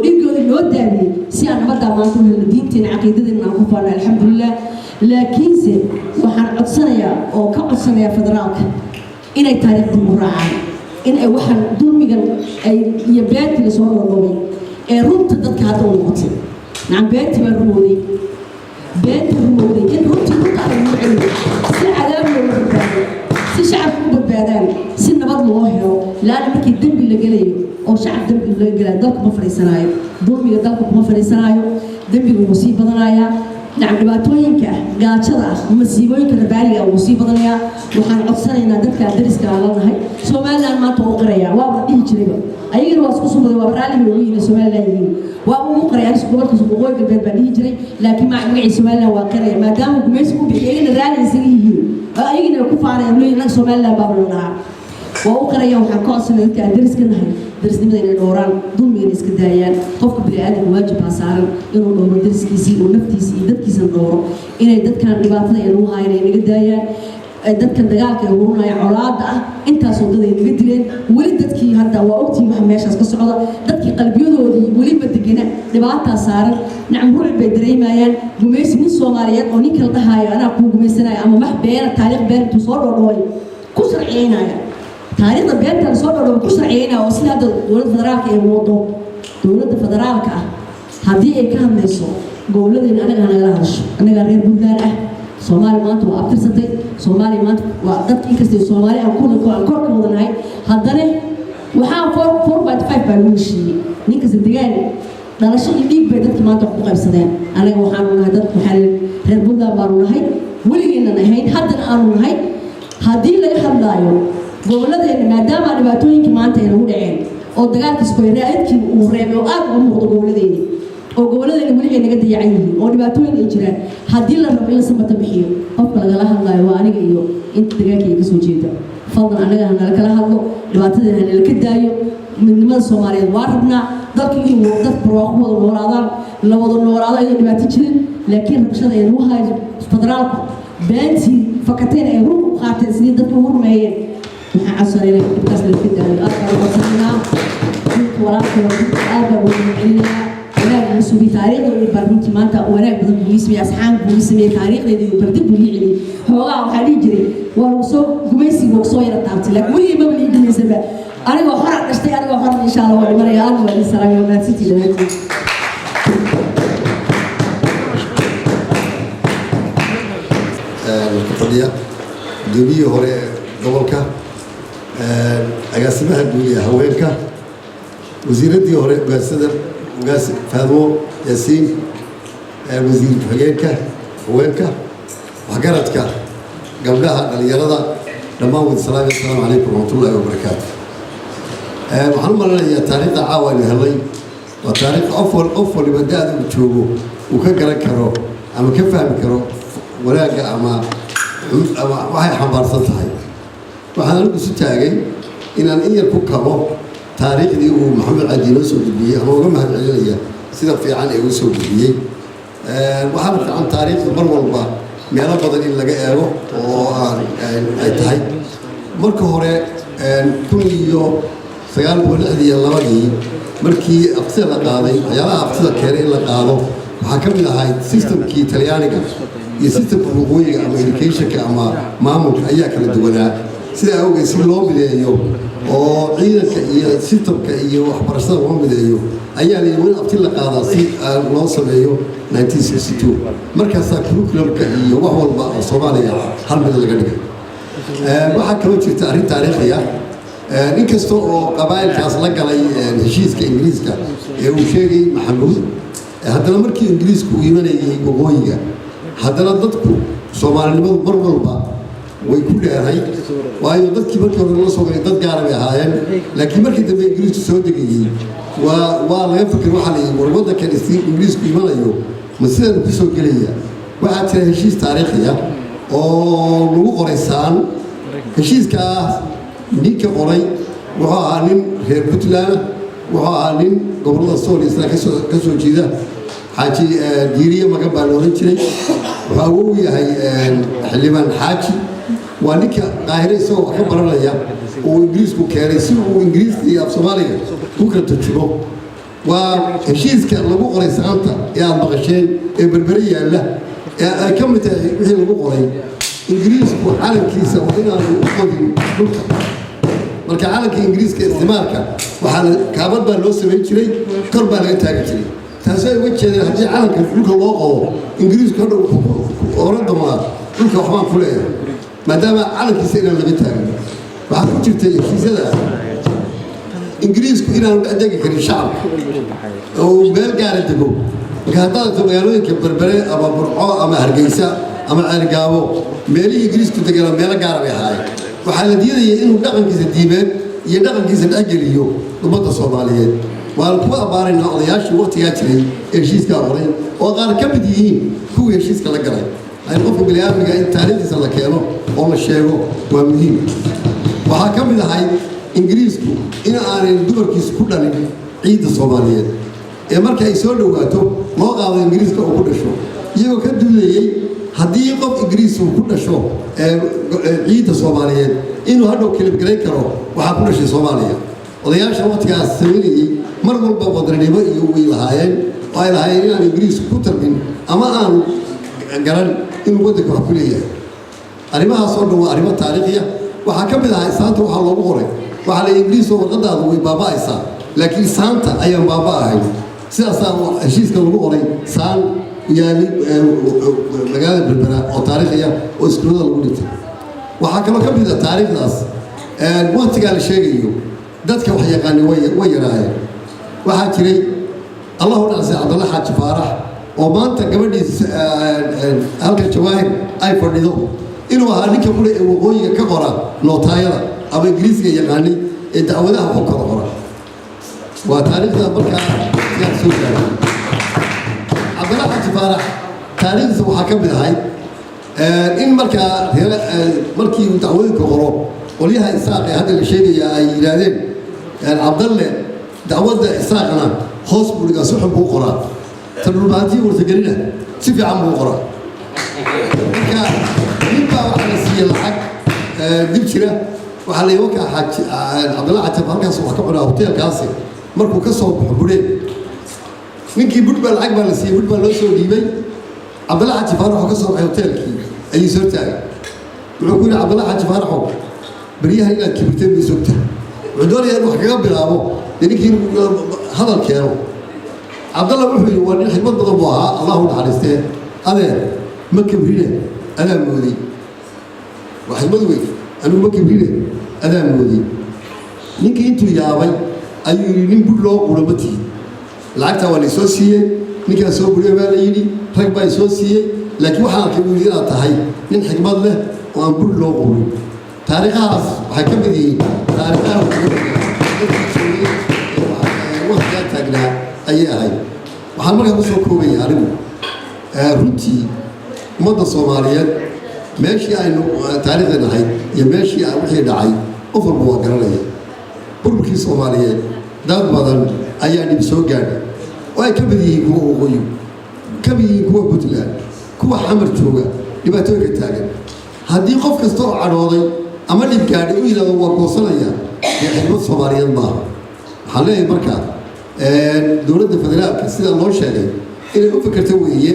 dhiigooda noo daadiyay si aan nabadda maanta u helno diinteena caqiidadeena aan ku faano alxamdulillah laakiinse waxaan codsanayaa oo ka codsanayaa federaalka inay taariikhda u raacaan in ay waxaan dulmigan ay iyo beenti la soo noqday ee runta dadka hadda u noqotay nacam beenti baa rumooday in runtii runta ay u celiyo si cadaab looga badbaado si shacabku u badbaadaan si nabad loo helo laana markii dembi la gelayo oo shacab dembi laga gelaayo dalka ma fadhiisanaayo dulmiga dalka kuma fadhiisanaayo dembiga wuu sii badanayaa نعم dhibaatooyinka gaajada ah masiibooyinka rabaaliga uu sii badanaya waxaan codsanaynaa dadka dariska aan lanahay Soomaaliland maanta oo qiraya waa dhihi jiray ayagana waa isku sumay waa raali weeyeen Soomaaliland waa uu qiraya isku gobolka Soomaaliya galbeed baa dhihi jiray laakiin magaca Soomaaliland waa qiraya maadaama gumaysigu bixiyeen raali isaga yihiin ayagana ku faanayaan leeyahay Soomaaliland baa balanaha waa uu qiraya waxaan ka codsanaynaa dadka dariska nahay darisnimada inay dhowraan dulmiga iska daayaan qofka bini'aadamka waajib baa saaran inuu dhowro dariskiisa iyo naftiisa iyo dadkiisa dhowro inay dadkan dhibaatada ay lagu haayeen ay naga daayaan dadkan dagaalka ay ururinaya colaada ah intaas oo dad ay naga dileen weli dadkii hadda waa ogtiin waxa meeshaas ka socda dadkii qalbiyadoodii weli ma degana dhibaataa saaran nacam ruux bay dareemayaan gumaysi nin Soomaaliyeed oo ninka la dhahayo anaa ku gumaysanaya ama wax beena taariikh been intuu soo dhowdhoway ku sharciyeynaya taariikhda beenta soo dhowdhow ku sharciyeynaa oo sida dowladda federaalka ay wado dowladda federaalka ah haddii ay ka hadlayso gobolladeena anaga nagala hadasho anaga reer Puntland ah Soomaali maanta waa abtirsatay Soomaali maanta waa dad inkastoo Soomaali aan korka wadanahay haddana waxaa 4.5 baa lagu heshiiyey ninka degaan dhalasho iyo dhiig bay dadka maanta ku qaybsadeen anaga waxaan nahay dad waxaan reer Puntland baan nahay ولينا نهين حد أنا نهين هذه اللي حملايو gobolladeena maadaama dhibaatooyinka maanta ay nagu dhaceen oo dagaalka isku-raadkii uu reebay oo aad uga muuqdo gobolladeena oo gobolladeena weli ay naga dayacan yihiin oo dhibaatooyin ay jiraan haddii la rabo in la samata bixiyo qofka lagala hadlayo waa aniga iyo inta dagaalkii ka soo jeeda fadlan anaga nala kala hadlo dhibaatadeena nala ka daayo midnimada Soomaaliyeed waa rabnaa dadka inuu dad barwaaqo wada noolaadaan la wada noolaado ay dhibaato jirin laakiin rabshada ay nagu hayso federaalku beentii fakateen ay ruux u qaateen sidii dadka u hormeeyeen عشان الناس اللي كده أكبر وصلنا ورافع أكبر ومعلنا ولا نسوي تاريخ البرنامج مانتا ولا بدهم يسمي أصحاب ويسمي تاريخ اللي يبردوا لي هو وحالي جري ورسو جميسي وقصير التعبت لك ولي ما بلي يجي سبب أنا وحرق أشتي أنا وحرق إن شاء الله والمريان والسلام يوم نسيتي لهذي القضية دنيا هوري قبلك agaasimaha guud ee haweenka wasiiradii hore ugaas faadmo yaasiin wasiir ku-xigeenka haweenka waxgaradka gabdhaha dhalinyarada dhammaan wada salaam assalaamu calaykum waraxmatullaahi wabarakaatu waxaan u malanayaa taariikhda caawa aynu helay waa taariikh qof waliba da-da uu joogo uu ka garan karo ama ka fahmi karo wanaagga ama waxay xambaarsan tahay waxaan anigu isu taagay inaan in yar ku kabo taariikhdii uu maxamed cadi noo soo gudbiyey ama uga mahad celinaya sida fiican ee uu soo gudbiyey waxaana fiican taariikhda mar walba meelo badan in laga eego oo ay tahay marka hore 1962 markii aqtida la qaaday waxyaalaha aqtida keenay in la qaado waxaa ka mid ahayd systemkii talyaaniga iyo systemka waqooyiga ama educationka ama maamulka ayaa kala duwanaa sidaa awgeed si loo mideeyo oo ciidanka iyo systemka iyo waxbarashada loo mideeyo ayaa la yidhi abti la qaadaa si loo sameeyo 1962 markaasaa curriculumka iyo wax walba oo Soomaaliya hal mid laga dhigay waxaa kaloo jirta arrin taariikhi ah inkasta oo qabaa'ilkaas la galay heshiiska Ingiriiska ee uu sheegay Maxamuud haddana markii Ingiriisku uu imanayay waqooyiga haddana dadku Soomaalinimadu mar walba way ku dheerahay waayo dadkii markii hore la soo galay dad gaar ah ahaayeen laakiin markii dambe Ingiriisku soo degayay waa laga fikir waxa la yiri waddankan Ingiriisku imanayo ma sidaan ku soo gelaya waxaa jira heshiis taariikhi ah oo lagu qoray saan heshiiskaas ninka qoray wuxuu ahaa nin reer Puntland wuxuu ahaa nin gobolada Soomaaliya ka soo jeeda xaaji diiriye maga baa loo jiray waxa uu yahay xildhibaan xaaji waa ninka qaahire isagoo wax ka baranaya oo Ingiriisku keenay si uu Ingiriiska iyo Soomaaliga u kala turjumo waa heshiiska lagu qoray saanta ee aad maqasheen ee berberi yaalla ee ay ka mid tahay wixii lagu qoray Ingiriisku calankiisa waa inaan u qodin dhulka marka calanka Ingiriiska isticmaalka waxaa kaabad baa loo sameyn jiray kor baa laga taagi jiray taasoo ay uga jeedeen haddii calanka dhulka loo qodo Ingiriisku hadhow oran doonaa dhulka waxbaan ku leeyahay maadaama calankiisa inaan laga taagin waxaa ku jirtay heshiisyada Ingiriisku inaan adeegi karin shacabka oo meel gaara dego marka haddaad magaalooyinka berbere ama burco ama hargeysa ama ceelgaabo meelihii Ingiriisku deganaa meelo gaara bay ahaayeen waxaa la diidayay inuu dhaqankiisa diimeed iyo dhaqankiisa dhexgeliyo ummadda Soomaaliyeed waan ku abaaraynaa odayaashii waqtigaa jiray ee heshiiskaa qoray oo qaar ka mid yihiin kuwii heshiiska la galay ay qofka bini'aadmiga in taariikhdiisa la keeno oo la sheego waa muhiim waxaa ka mid ahay Ingiriisku in aanay dumarkiisu ku dhalin ciidda Soomaaliyeed ee marka ay soo dhawaato loo qaado Ingiriiska oo ku dhasho iyagoo ka duulayay haddii qof Ingiriis uu ku dhasho ciidda Soomaaliyeed inuu hadhow kilibgareyn karo waxaa ku dhashay Soomaaliya odayaasha waqtigaas sameeyay mar walba wadannimo iyo way lahaayeen oo ay lahaayeen inaan Ingiriisku ku tarbin ama aan garan inuu waddanka wax ku leeyahay arrimahaas oo dhan waa arrimo taariikhi ah waxaa ka mid ahaa saanta waxaa loogu qoray waxaa la Ingiriis oo warqadaadu way baaba'aysaa laakiin saanta ayaan baaba'ahay sidaasaa heshiiska lagu qoray saan yaali magaalada berbera oo taariikhi ah oo iskuulada lagu dhigtay waxaa kaloo ka mid ah taariikhdaas waqtigaa la sheegayo dadka wax yaqaani way yaraayeen waxaa jiray allahu dhacay Cabdulla Xaaji Faarax oo maanta gabadhiis halka jawaahir ay fadhido inuu ahaa ninka kule ee waqooyiga ka qora nootaayada ama ingiriisiga yaqaanay ee dacwadaha ku kala qora waa taariikhda markaa siyaad soo gaaray cabdalla xaji faarax taariikhdiisa waxaa ka mid ahay in markaa markii uu dacwadinka qoro qolyaha isaaq ee hadda la sheegaya ay yidhaahdeen cabdalle dacwadda isaaqna hoos buu dhigaa si xun buu qoraa tadhulbaantii warsagelina si fiican buu qoraa marka ninbaa waxaa la siiyey lacag dib jira waxaa la wakaa cabdalla xaji halkaas wax ka cunaa hoteelkaasi markuu ka soo baxo budheen ninkii budh baa lacag baa la siiyey budh baa loo soo dhiibay cabdalla xaji faarax oo ka soo baxay hoteelkii ayuu soo taagay wuxuu ku yidhi cabdalla xaji faaraxow baryahan inaad kibirteen bay sogta wuxuu doonayaa in wax kaga bilaabo dee ninkii hadal keeno cabdalla wuxuu yidhi waa nin xikmad badan buu ahaa allahu naxariistee adeer ma kibrine adaa mooday waa xikmad weyn anigu ma kibrine adaa mooday ninkii intuu yaabay ayuu yidhi nin budh loo quro ma tihi lacagtaa waa laysoo siiyey ninkaa soo buriya baa la yidhi rag baa isoo siiyey laakiin waxaan arkay buu yidhi inaad tahay nin xikmad leh oo aan budh loo qurin taariikhahaas waxay ka mid yihiin taariikhaha waqtigaa taagnaa ayay ahayd waxaan markaa ku soo koobaya anigu runtii ummadda soomaaliyeed meeshii aynu taariikhdan ahayd iyo meeshii wixii dhacay qof walba waa garanaya burburkii soomaaliyeed dad badan ayaa dhib soo gaadhay oo ay ka mid yihiin kuwa waqooyi ka mid yihiin kuwa puntland kuwa xamar jooga dhibaatooyinka taagan haddii qof kasta oo cadhooday ama dhib gaadhay u yidhahdo waa goosanaya dee xikmad soomaaliyeed maaha waxaan leeyahay markaa dowladda federaalka sida loo sheegay inay u fikirta weeye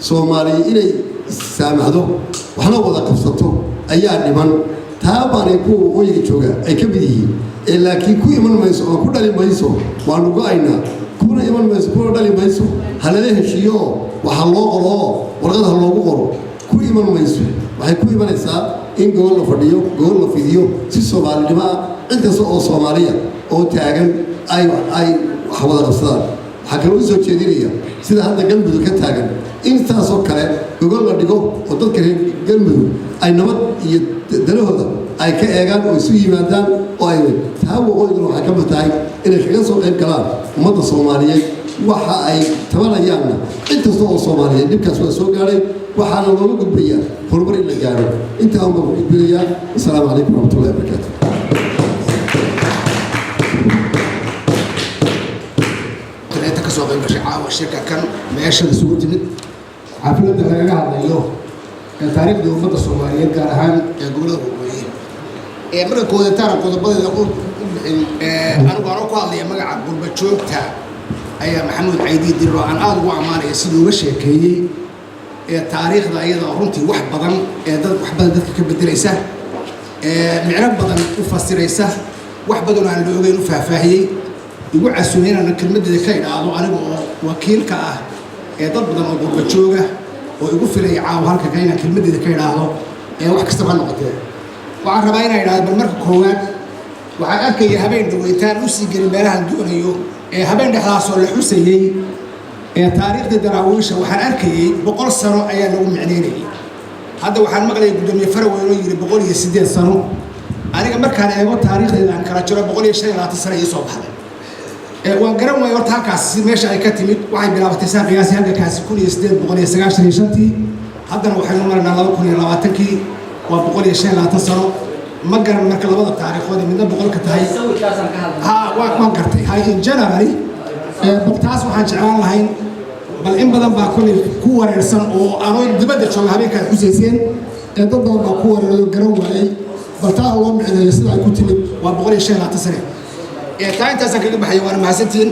soomaaliya inay saamaxdo waxna wada qabsato ayaa dhiman taa baanay kuwa waqooyiga jooga ay ka mid yihiin laakiin ku iman mayso oo ku dhali mayso waanu go-aynaa kuna iman mayso kuna dhali mayso halala heshiiyo oo waxa loo qoro oo warqad ha loogu qoro ku iman mayso waxay ku imanaysaa in gobol la fadhiyo gobol la fidiyo si soomaalinimo ah cid kasta oo soomaaliya oo taagan ay wax wada qabsadaan waxaa kaloo u soo jeedinaya sida hadda galmudug ka taagan in taasoo kale gogol la dhigo oo dadka reer galmudug ay nabad iyo dalahooda ay ka eegaan oo isu yimaadaan oo ay taa waqooyiguna waxay ka mid tahay inay kaga soo qayb galaan ummadda soomaaliyeed waxa ay tabanayaanna cid kasta oo soomaaliyeed dhibkaas waa soo gaadhay waxaana looga gudbayaa horumar in la gaadho intaa unbaan ku gudbinayaa asalaamu calaykum waraxmatullahi wabarakaatu kasoo qayb gashay caawa shirka kan meeshada isugu timid xafladda lagaga hadlayo taariikhda ummadda soomaaliyeed gaar ahaan gobolada waqooyi marka koodataana qodobadeeda u bixin anigu anoo ku hadlaya magaca gurba joogta ayaa maxamuud caydi dirro aan aada ugu ammaanaya siduu uga sheekeeyey taariikhda iyada runtii wax badan wax badan dadka ka bedelaysa micno badan u fasiraysa wax badan aan la ogeyn u faahfaahiyey igu casuumeynana kelmadeeda ka idhaahdo aniga oo wakiilka ah dad badan oo gurba jooga oo igu filaya caawa halka inaan kelmadeeda ka idhaahdo wax kastaba ha noqotee waxaan rabaa inaan idhaahdo bal marka koowaad waxaan arkaya habeen dhaweytaan u sii gelin meelahan doonayo habeen dhexdaasoo la xusayey taariikhda daraawiisha waxaan arkayey 100 sano ayaa lagu micneynayay hadda waxaan maqlayay gudoomiye Faraweyn oo yiri 108 sano aniga markaan eego taariikhdeeda aan kala jiro 125 sano ay soo baxday waan garan waayay horta halkaas meesha ay ka timid waxay bilaabatay qiyaasi halkaas 1895 haddana waxaynu marnaa 2020kii waa 125 sano ma garan marka labada taariikhood midna 100 ka tahay waan gartay in general taas waxaan jeclaan lahayn bal in badan baa kulli ku wareersan oo aanoo dibadda jooga habeenkaad xusayseen dad badan baa ku wareeray garan waayay bal taa loo micneeyo sida ay ku timid waa 125 sano taa intaasaan kaga baxaya waana mahadsantihiin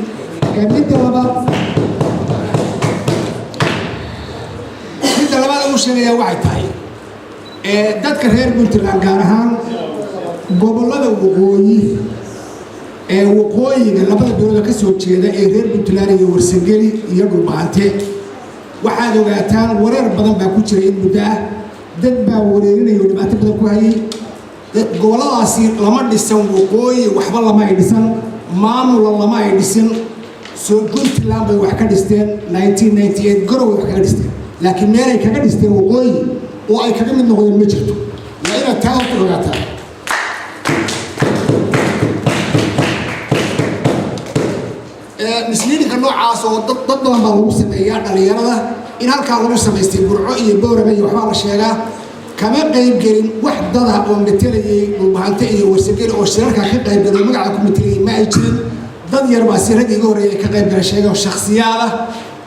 midda labaad uu sheegaya waxay tahay dadka reer Puntland gaar ahaan gobollada waqooyi waqooyiga labada beelood ka soo jeeda reer Puntland iyo Warsageli iyo Dhulbaante waxaad ogaataan wareer badan baa ku jira in muddo ah dad baa wareerinayo dhibaato badan ku hayay gobolladaasi lama dhisan waqooyi waxba lama ay dhisan maamul lama ay dhisin soo Puntland bay wax ka dhisteen 1998 garowe wax kaga dhisteen laakiin meelay kaga dhisteen waqooyi oo ay kaga mid noqdeen ma jirto waa inaad taa horta ogaataa misliidinka noocaas oo dad badan baa lagu sameeyaa dhalinyarada in halkaa lagu samaystay burco iyo bowrame iyo waxbaa la sheegaa kama qayb gelin wax dada oo matelayay dhulbahante iyo warsageli oo shirarka ka qayb galay magaca ku matelayay ma ay jirin dad yar baa si rag iga horeeyay ka qayb galay sheegay oo shakhsiyaad ah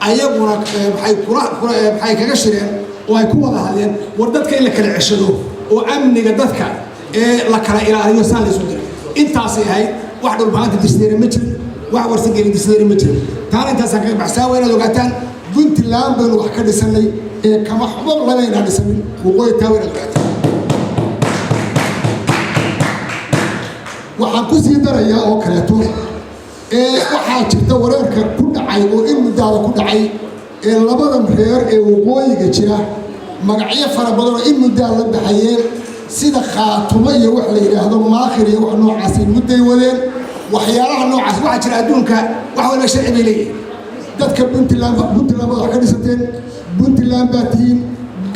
ayaguna waxay kaga shireen oo ay ku wada hadleen war dadka in la kala ceshado oo amniga dadka ee la kala ilaaliyo saan la isu diray intaasay ahayd wax dhulbahante disneere ma jirin wax warsageli disneere ma jirin taana intaasaan kaga baxsaa waa inaad ogaataan Puntland baynu wax ka dhisanay ee kama xubab laga dhisanin waqooyi taawir ogaataan waxaan ku sii darayaa oo kaleeto waxaa jirta wareerka ku dhacay oo in muddaada ku dhacay ee labadan reer ee waqooyiga jira magacyo fara badan oo in muddaa la baxayeen sida khaatumo iyo wax la yidhaahdo maakhir iyo wax noocaas ay mudday wadeen waxyaalaha noocaas waxaa jira adduunka wax walba sharci bay leeyihiin dadka Puntland baad wax ka dhisateen Puntland baa tihiin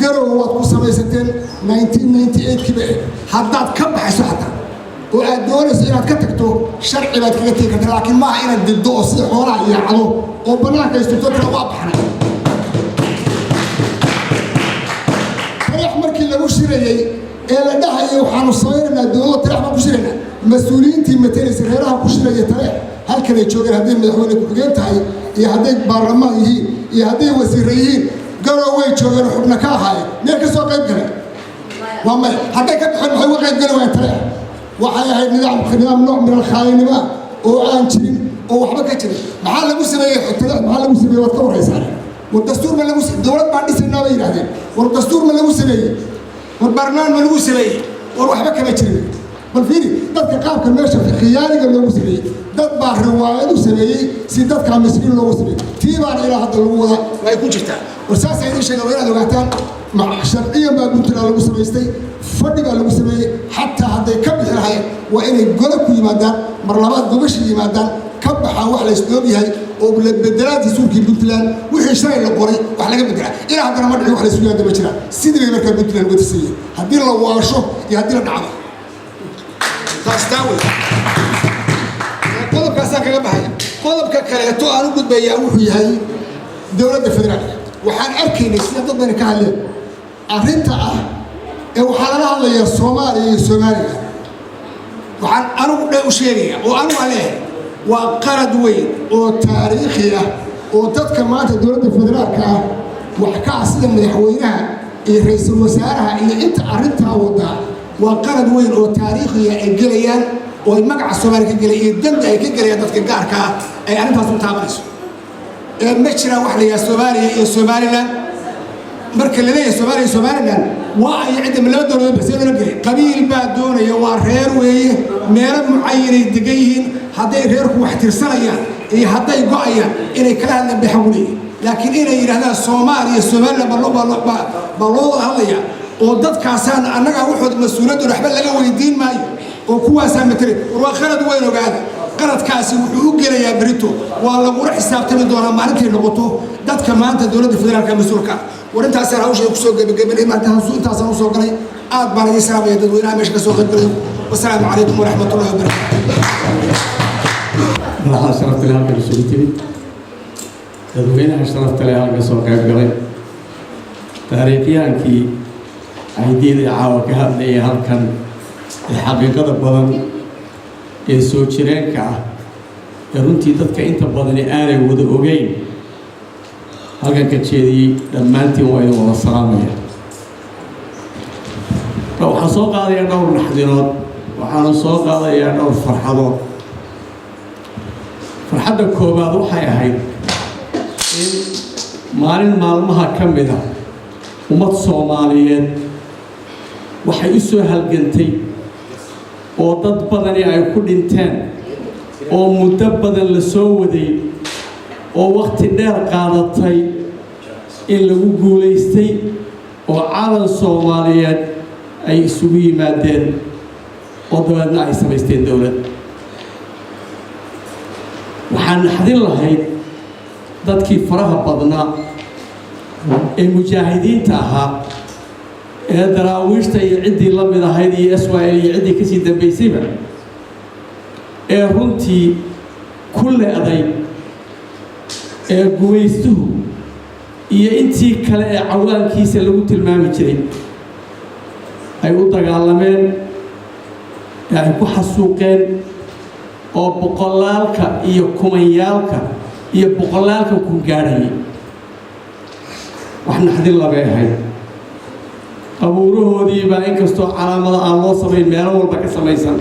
garowe waad ku samaysateen 1998kiiba haddaad ka baxayso xataa oo aad doonayso inaad ka tagto sharci baad kaga tegi kartaa laakiin maaha inaad diddo oo sida xoolaha yaacdo oo bannaanka isturto tira waa baxnay tariix markii lagu shirayey ee la dhahayay waxaanu samaynaynaa dowladda tariix baan ku shiraynaa mas-uuliyiintii matalaysa reeraha ku shiraya tariix halkanay joogeen hadday madaxweyne ku-xigeen tahay iyo hadday baarlamaan yihiin iyo hadday wasiirra yihiin garowe way joogeen oo xubna ka ahaayeen meel ka soo qayb galeen waa maya hadday ka baxeen maxay uga qayb geli waayeen tariix waxay ahayd nidaam nooc min alkhaalinima oo aan jirin oo waxba ka jirin maxaa lagu sameeyey tariix maxaa lagu sameeyey waad ka warhaysaan war dastuur ma lagu dowlad baan dhisaynaa bay yidhahdeen war dastuur ma lagu sameeyey war baarlamaan ma lagu sameeyey war waxba kama jirin bal fiiri dadka qaabka meesha khiyaaliga loogu sameeyey dad baa riwaayad u sameeyey si dadka miskiin loogu sameeyey tii baana ilaa hadda lagu wada way ku jirtaa war saas ay sheegay waa inaad ogaataan sharciyan baa Puntland lagu samaystay fadhi baa lagu sameeyey xataa hadday ka bixi lahaayeen waa inay gola ku yimaadaan mar labaad gobasha yimaadaan ka baxaa wax la isdoob yahay oo la bedelaadii suurkii Puntland wixii shalay la qoray wax laga bedelaa ilaa haddana ma dhicin wax la isugu yaadama jiraan sidii bay markaa Puntland uga tisayeen haddii la waasho iyo haddii la dhacdo تستوي قلب كاسان كذا بحاجة قلب ككله تو أنا قد بيجاوه هي دولة الفدرالية وحن أركين السنة ضدنا كهلا أرنت وحنا الله يا الصومالي وحن أنا قد أشيريه وأنا عليه وقرد وين وتاريخية وتذكر مات دولة الفدرالية وحكى أصلا من حوينها رئيس الوزراء إن أنت أرنتها وضع وقرد وين وتاريخية الجليان والمجمع الصومالي كجليان الدم ده كجليان تذكر كاركا أي أنا فاصل تابعش مشينا واحد يا الصومالي لا مركل ليه الصومالي لا واعي عندهم لا دور بس يلا قبيل بعد دون يوار هير وهي ميرب معين دقيقين هذا هيرك واحد سنة إيه هذا يقعيا إنه كلام بحولي لكن إنه هذا الصومالي بالله هذا ودad kaasaan anaga wuxuu mas'uuliyad raxbal laga weydiin maayo oo kuwaas aan matri war khalad weyn ogaada qaladkaasi wuxuu u gelayaa barito waa lagu xisaabtami doonaa maalintii noqoto dadka maanta dawladda federaalka mas'uulka warintaas aan hawsha ku soo gabagabay maanta intaas aan soo galay aad baan idin salaamay dadweynaha meesha ka soo qayb galay wassalaamu calaykum waraxmatullaahi wabarakaatuh waxaa sharafta leh halkan isugu timid dadweynaha sharafta leh halkan soo qayb galay taariikhyaankii عيدين عاوة كهذا هل كان الحقيقة بدن سوتشرين كا رنتي ضدك أنت بدني آري وده أوجين هل كان كتشيدي لما أنت وين والله السلامية لو حصوق هذا يا نور الحضيرات وحنصوق هذا يا نور فرحضات فرحض الكوبا روحي هاي مالين مالمها كمدة ومت صوماليين waxay u soo halgantay oo dad badani ay ku dhinteen oo muddo badan la soo waday oo waqti dheer qaadatay in lagu guuleystay oo caalam Soomaaliyeed ay isugu yimaadeen oo dawladna ay samaysteen dawlad waxaan naxdin lahayd dadkii faraha badnaa ee mujaahidiinta ahaa ee daraawiishta iyo ciddii la mid ahayd iyo SYL iyo ciddii kasii dambaysayba ee runtii ku leeday ee gumaystuhu iyo intii kale ee cawaankiisa lagu tilmaami jiray ay u dagaalameen ee ay ku xasuuqeen oo boqolaalka iyo kumanyaalka iyo boqolaalka ku gaadhayay wax naxdin labay ahayd abuurahoodii baa inkastoo calaamada aan loo samayn meelo walba ka samaysan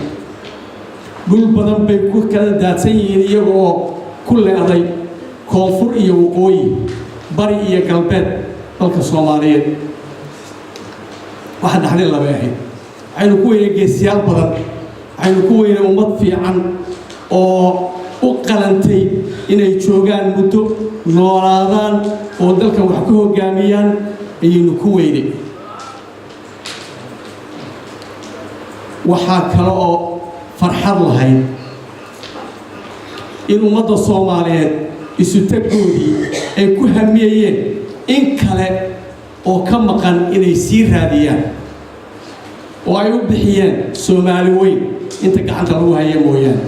dhul badan bay ku kala daadsan yihiin iyaga oo ku leeday koonfur iyo waqooyi bari iyo galbeed dalka Soomaaliyeed wax naxdin labay ahayd waxaynu ku weynay geesiyaal badan waxaynu ku weynay ummad fiican oo u qalantay inay joogaan muddo noolaadaan oo dalkan wax ka hoggaamiyaan ayaynu ku weynay waxaa kale oo farxad lahayd in ummadda Soomaaliyeed isu tagoodii ay ku hamiyeen in kale oo ka maqan inay sii raadiyaan oo ay u bixiyeen Soomaali weyn inta gacanta lagu hayo mooyaan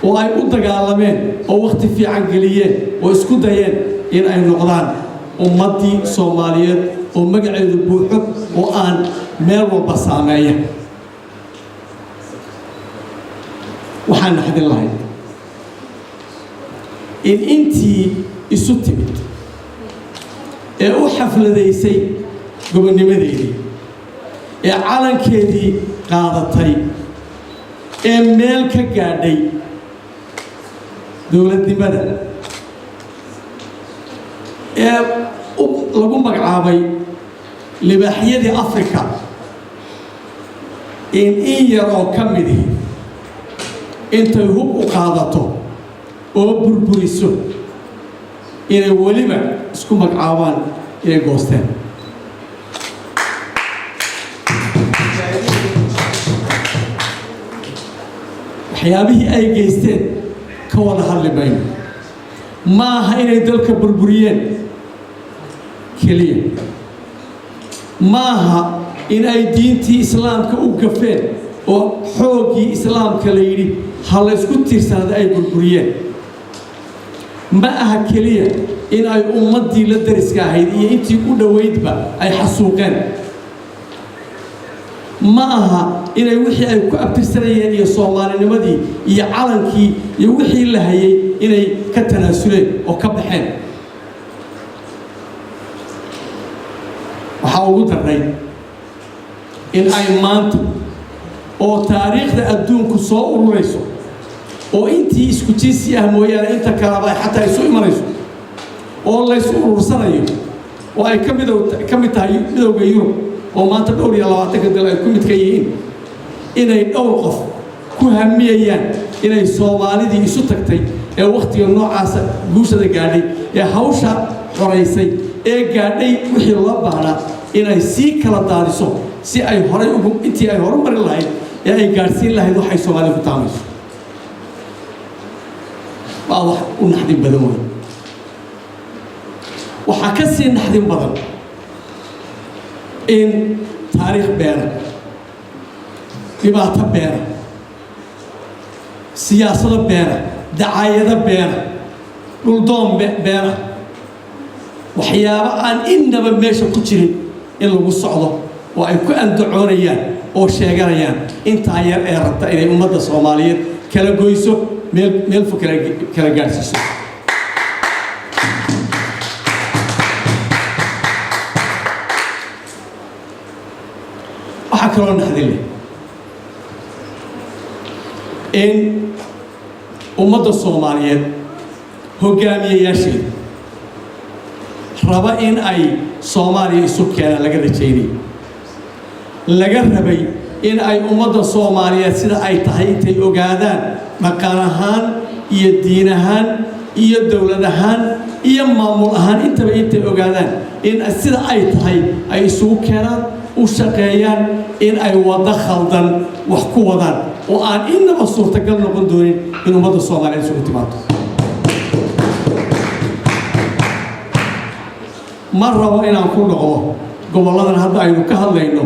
oo ay u dagaalameen oo waqti fiican geliyeen oo isku dayeen in ay noqdaan ummadii Soomaaliyeed oo magaceedu buuxo oo aan meel walba saameeya waxaan naxdin lahayd in intii isu timid ee u xafladaysay gobonnimadeedii ee calankeedii qaadatay ee meel ka gaadhay dowladnimada ee lagu magacaabay libaaxyadii Afrika in yar oo ka mid intay hub u qaadato oo burburiso inay weliba isku magacaabaan inay goosteen waxyaabihii ay geysteen ka wada hadli mayno ma aha inay dalka burburiyeen keliya ma aha in ay diintii islaamka u gafeen oo xooggii islaamka la yidhi ha la isku tiirsanada ay burburiyeen ma aha keliya in ay ummaddii la dariska ahayd iyo intii u dhoweydba ay xasuuqeen ma aha inay wixii ay ku abtirsanayeen iyo Soomaalinimadii iyo calankii iyo wixii la hayay inay ka tanaasuleen oo ka baxeen waxa ugu daray in ay maanta oo taariikhda adduunku soo ururayso oo intii isku jinsi ah mooyaane inta kaleba ay xataa isu imanayso oo la isu urursanayo oo ay ka mid tahay midowga Yurub oo maanta dhowr iyo 20 dal ay ku mid ka yihiin inay dhowr qof ku hamiyayaan inay Soomaalidii isu tagtay ee waqtiga noocaas guushada gaadhay ee hawsha xoreysay ee gaadhay wixii loo baahnaa inay sii kala daadiso si ay horay ugu intii ay horumar lahayd ee ay gaarsiin lahayd waxay Soomaalidu ku taamayso waa wax u naxdin badan weyn waxaa ka sii naxdin badan in taariikh beena dhibaato beena siyaasado beena dacaayado beena dhuldoon beena waxyaabo aan innaba meesha ku jirin in lagu socdo oo ay ku andacoonayaan oo sheeganayaan intaa yar ee rabta inay ummadda Soomaaliyeed kala goyso meel fog kala gaarsiiso waxaa kaloo naxdin leh in ummadda Soomaaliyeed hogaamiyayaasheeda raba in ay Soomaaliya isu keenaan laga rajaynay laga rabay in ay ummadda Soomaaliyeed sida ay tahay intay ogaadaan dhaqan ahaan iyo diin ahaan iyo dawlad ahaan iyo maamul ahaan intaba intay ogaadaan in sida ay tahay ay isugu keenaan u shaqeeyaan in ay wada khaldan wax ku wadaan oo aan innaba suurtagal noqon doonin in ummadda Soomaaliyeed isugu timaado ma rabo inaan ku noqdo goboladan hadda aynu ka hadlayno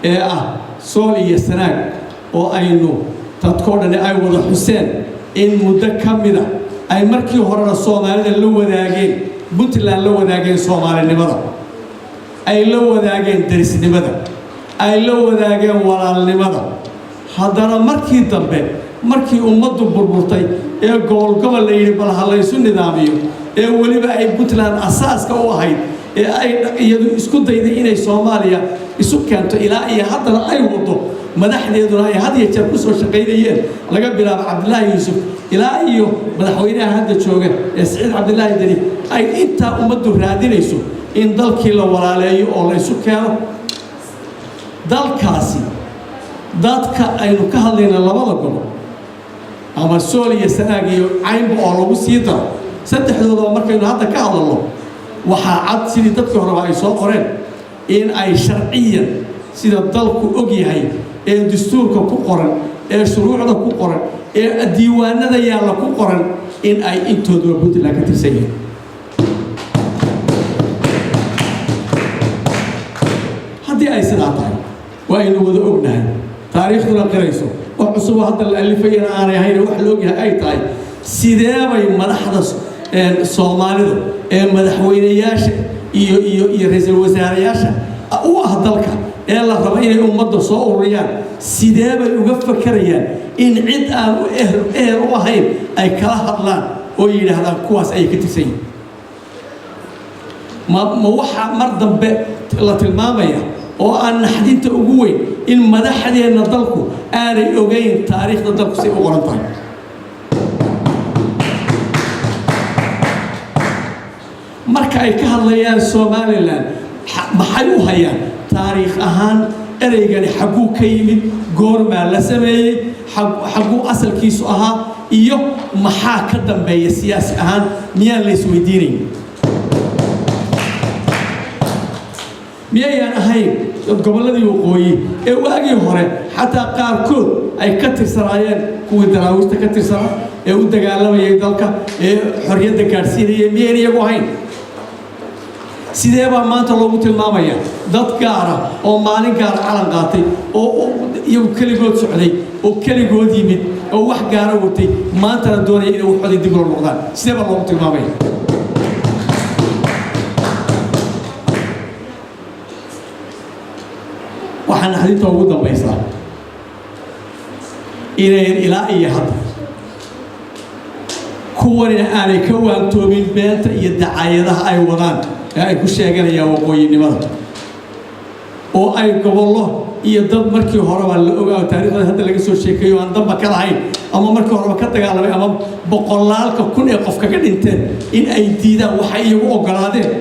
ee ah Sool iyo Sanaag oo aynu dadkoo dhan ay wada xuseen in muddo ka mida ay markii horena Soomaalida la wadaageen Puntland la wadaageen Soomaalinimada ay la wadaageen darisnimada ay la wadaageen walaalnimada haddana markii dambe markii ummaddu burburtay ee gobol la yidhi bal ha laysu nidaamiyo ee weliba ay Puntland asaaska u ahayd ee ay iyadu isku dayday inay Soomaaliya isu keento ilaa iyo haddana ay wado madaxdeeduna ay had iyo jeer ku soo shaqaynayeen laga bilaabo Cabdullaahi Yuusuf ilaa iyo madaxweynaha hadda jooga ee Saciid Cabdullaahi Deni ay intaa ummaddu raadinayso in dalkii la walaaleeyo oo la isu keeno dalkaasi dadka aynu ka hadlayna labada gobol ama Sool iyo Sanaag iyo Caynba oo lagu sii daro saddexdooda markaynu hadda ka hadalno waxaa cad sidii dadkii horeba ay soo qoreen in ay sharciyan sida dalku og yahay ee dastuurka ku qoran ee shuruucda ku qoran ee diiwaanada yaalla ku qoran in ay intooda Puntland ka tirsan yihiin haddii ay sidaa tahay waa aynu wada ognahay taariikhduna qirayso wax cusub hadda la alifayna aanay ahayn wax la ogyahay ay tahay sidee bay madaxda Soomaalida ee madaxweynayaasha iyo ra'iisul wasaarayaasha u ah dalka ee la rabo inay ummadda soo ururiyaan sidee bay uga fakarayaan in cid aan u ahayn ay kala hadlaan oo yidhaahdaan kuwaas ay ka tirsan yihiin ma waxa mar dambe la tilmaamaya oo aan naxdinta ugu weyn in madaxdeena dalku aanay ogeyn taariikhda dalku si u qoran tahay marka ay ka hadlayaan Somaliland maxay u hayaan taariikh ahaan ereygani xaguu ka yimid goormaa la sameeyey xaguu asalkiisu ahaa iyo maxaa ka dambeeya siyaasi ahaan miyaan la isweydiinayn miyayaan ahayn gobolladii waqooyi ee waagii hore xataa qaarkood ay ka tirsanaayeen kuwii daraawiishta ka tirsanaa ee u dagaalamayay dalka ee xorriyadda gaadhsiinayay miyayna iyagu ahayn sidee baa maanta loogu tilmaamaya dad gaara oo maalin gaara calan qaatay oo iyagu keligood socday oo keligood yimid oo wax gaara watay maantana doonaya inay waxooday dib loo noqdaan sidee baa loogu tilmaamaya waxaan naxdinta ugu dambaysaa inayn ilaa iyo hadda kuwanina aanay ka waantoomin beenta iyo dacaayadaha ay wadaan ee ay ku sheeganayaan waqooyinimada oo ay gobollo iyo dad markii horeba la ogaa taariikhda hadda laga soo sheekeeyo aan damba ka lahayn ama markii horeba ka dagaalamay ama boqolaalka kun ee qof kaga dhinteen in ay diidaan waxay iyagu ogolaadeen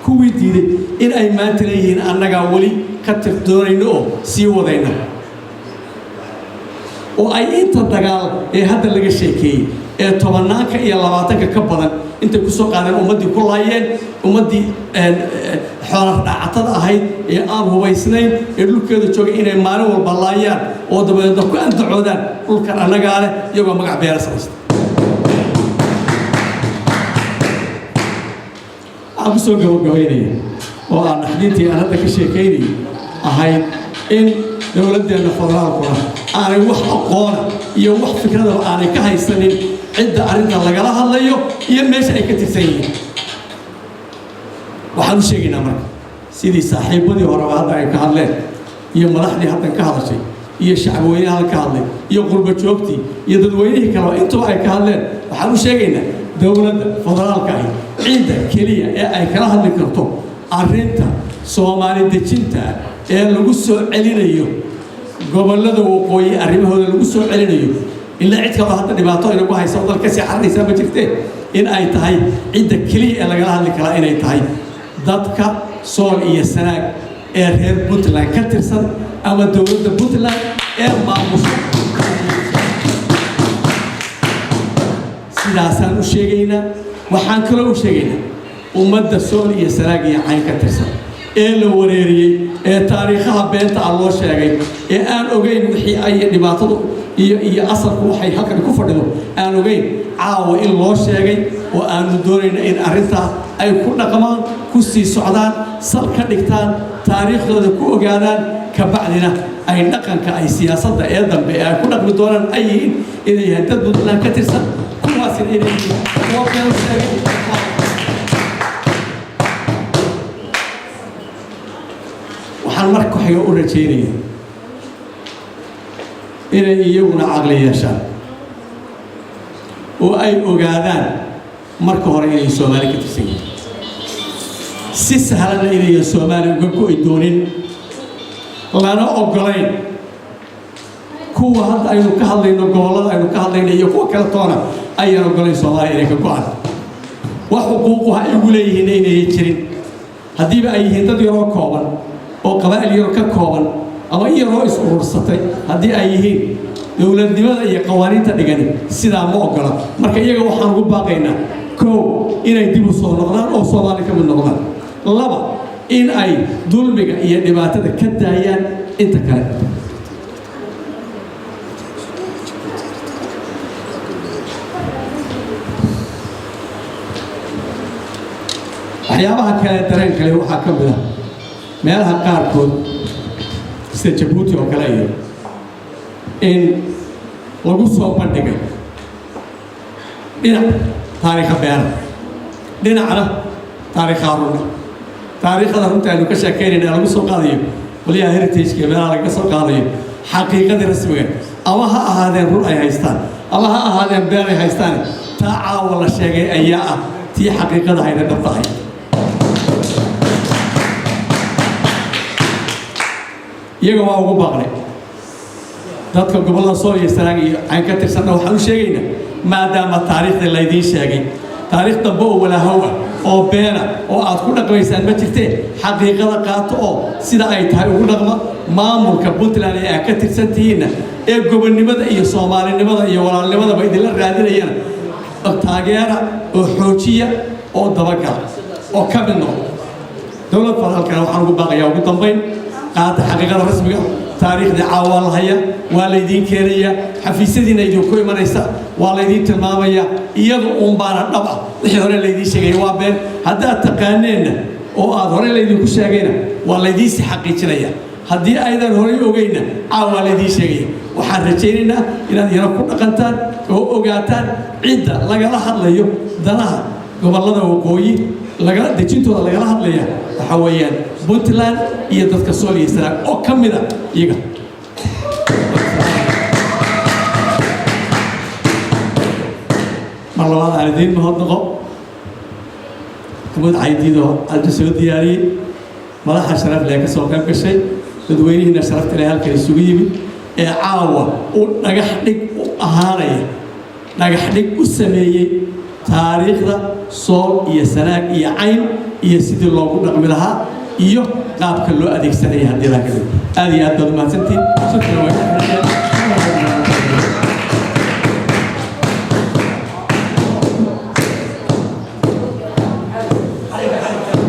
kuwii diiday in ay maanta leeyihiin annagaa weli ka doonayno oo sii wadayna oo ay inta dagaal ee hadda laga sheekeeyey ee tobanaanka iyo labaatanka ka badan intay ku soo qaadeen ummaddii ku laayeen ummaddii xoola dhacatada ahayd ee aan hubaysnayn ee dhulkeeda joogay inay maalin walba laayaan oo dabadeedna ku andacoodaan dhulkan annagaa leh iyagoo magac beera samaysta waxaan ku soo gabagabaynaya oo aan naxdintii aan hadda ka sheekaynayay ahayd in dowladdeena federaalkuna aanay wax aqoona iyo wax fikradaba aanay ka haysanin cidda arrinta lagala hadlayo iyo meesha ay ka tirsan yihiin waxaan u sheegaynaa marka sidii saaxiibadii horeba hadda ay ka hadleen iyo madaxdii haddan ka hadashay iyo shacabweynaha halka hadlay iyo qurba joogtii iyo dadweynihii kaleba intuba ay ka hadleen waxaan u sheegaynaa dowladda federaalka ahi cidda keliya ee ay kala hadli karto arrinta Soomaali dejinta ee lagu soo celinayo gobollada waqooyi arrimahooda lagu soo celinayo ilaa cid kale hadda dhibaato inagu haysa dalka si xaraysa ma jirtee in ay tahay cidda keliya ee lagala hadli karaa inay tahay dadka Sool iyo Sanaag ee reer Puntland ka tirsan ama dowladda Puntland ee maamusha sidaasaan u sheegaynaa waxaan kaloo u sheegaynaa ummadda Sool iyo Sanaag iyo Cayn ka tirsan ee la wareeriyey ee taariikhaha beenta ah loo sheegay ee aan ogeyn wixii ay dhibaatadu iyo asalku waxay halkan ku fadhido aan ogeyn caawa in loo sheegay oo aanu doonayna in arrintaa ay ku dhaqmaan ku sii socdaan sal ka dhigtaan taariikhdooda ku ogaadaan ka bacdina ay dhaqanka ay siyaasadda ee dambe ee ay ku dhaqmi doonaan ay yihiin inay yahay dad Puntland ka tirsan kuwaasina inay yihiin kuwa been sheegay waxaan marka xiga u rajaynayaa inay iyaguna caqli yeeshaan oo ay ogaadaan marka hore inay Soomaali ka tirsan yihiin si sahlan inay Soomaali uga go'i doonin lana ogolayn kuwa hadda aynu ka hadlayno gobolada aynu ka hadlayno iyo kuwa kale toona ayaan ogolayn Soomaali inay ka go'aan wax xuquuqaha ay ugu leeyihiin inay jirin haddiiba ay yihiin dad yaroo kooban oo qabaa'il yar ka kooban ama iyagoo is urursatay haddii ay yihiin dowladnimada iyo qawaaniinta dhigani sidaa ma ogola marka iyaga waxaan ugu baaqaynaa kow inay dib u soo noqdaan oo Soomaali ka mid noqdaan laba in ay dulmiga iyo dhibaatada ka daayaan inta kale waxyaabaha kale dareen kale waxaa ka mid ah meelaha qaarkood sida Djibouti oo kale iyo in lagu soo bandhigay dhinac taariikha beer dhinacna taariikha runta taariikhda runta aynu ka sheekeynayna lagu soo qaadayo waliya heritage-ka meelaha laga soo qaadayo xaqiiqada rasmiga ama ha ahaadeen run ay haystaan ama ha ahaadeen beer ay haystaan taa caawa la sheegay ayaa ah tii xaqiiqada hayna dhabta ahayd iyaga waa ugu baaqnay dadka gobolada Sool iyo Sanaag iyo aan ka tirsanna waxaan u sheegaynaa maadaama taariikhda la idiin sheegay taariikh dambe oo wala hawa oo beena oo aad ku dhaqmaysaan ma jirtee xaqiiqada qaato oo sida ay tahay ugu dhaqma maamulka Puntland ee ka tirsantihiina ee gobonnimada iyo Soomaalinimada iyo walaalnimada ba idin la raadinayaan taageera oo xoojiya oo dabagal oo ka mid noqdo dawlad federaalka waxaan ugu baaqayaa ugu dambeyn qaata xaqiiqada rasmiga taariikhda caawal haya waa la idin keenaya xafiisyadiina idin ku imanaysa waa la idin tilmaamaya iyadu baana dhab ah wixii hore la idin sheegay waa been haddaad taqaaneenna oo aad hore la idinku sheegayna waa la idin si xaqiijinaya haddii aydan hore ogeyna caawa la idin sheegaya waxaan rajaynaynaa inaad yara ku dhaqantaan oo ogaataan cidda lagala hadlayo danaha gobolada waqooyi laga dejintooda lagala hadlaya waxa weeyaan Puntland iyo dadka Sool iyo Sanaag oo ka mid ah iyaga marlabaad aan idin mahadnaqo kamid caydido aad soo diyaariyey madaxa sharaf leh ka soo qayb gashay dadweynihiina sharafta leh halka isugu yimid ee caawa u dhagax dhig u ahaanaya dhagax dhig u sameeyey taariikhda Sool iyo Sanaag iyo Cayn iyo sidii loogu dhaqmi lahaa iyo qaabka loo adeegsanaya haddii la kale aad iyo aad baad mahadsantiin shukran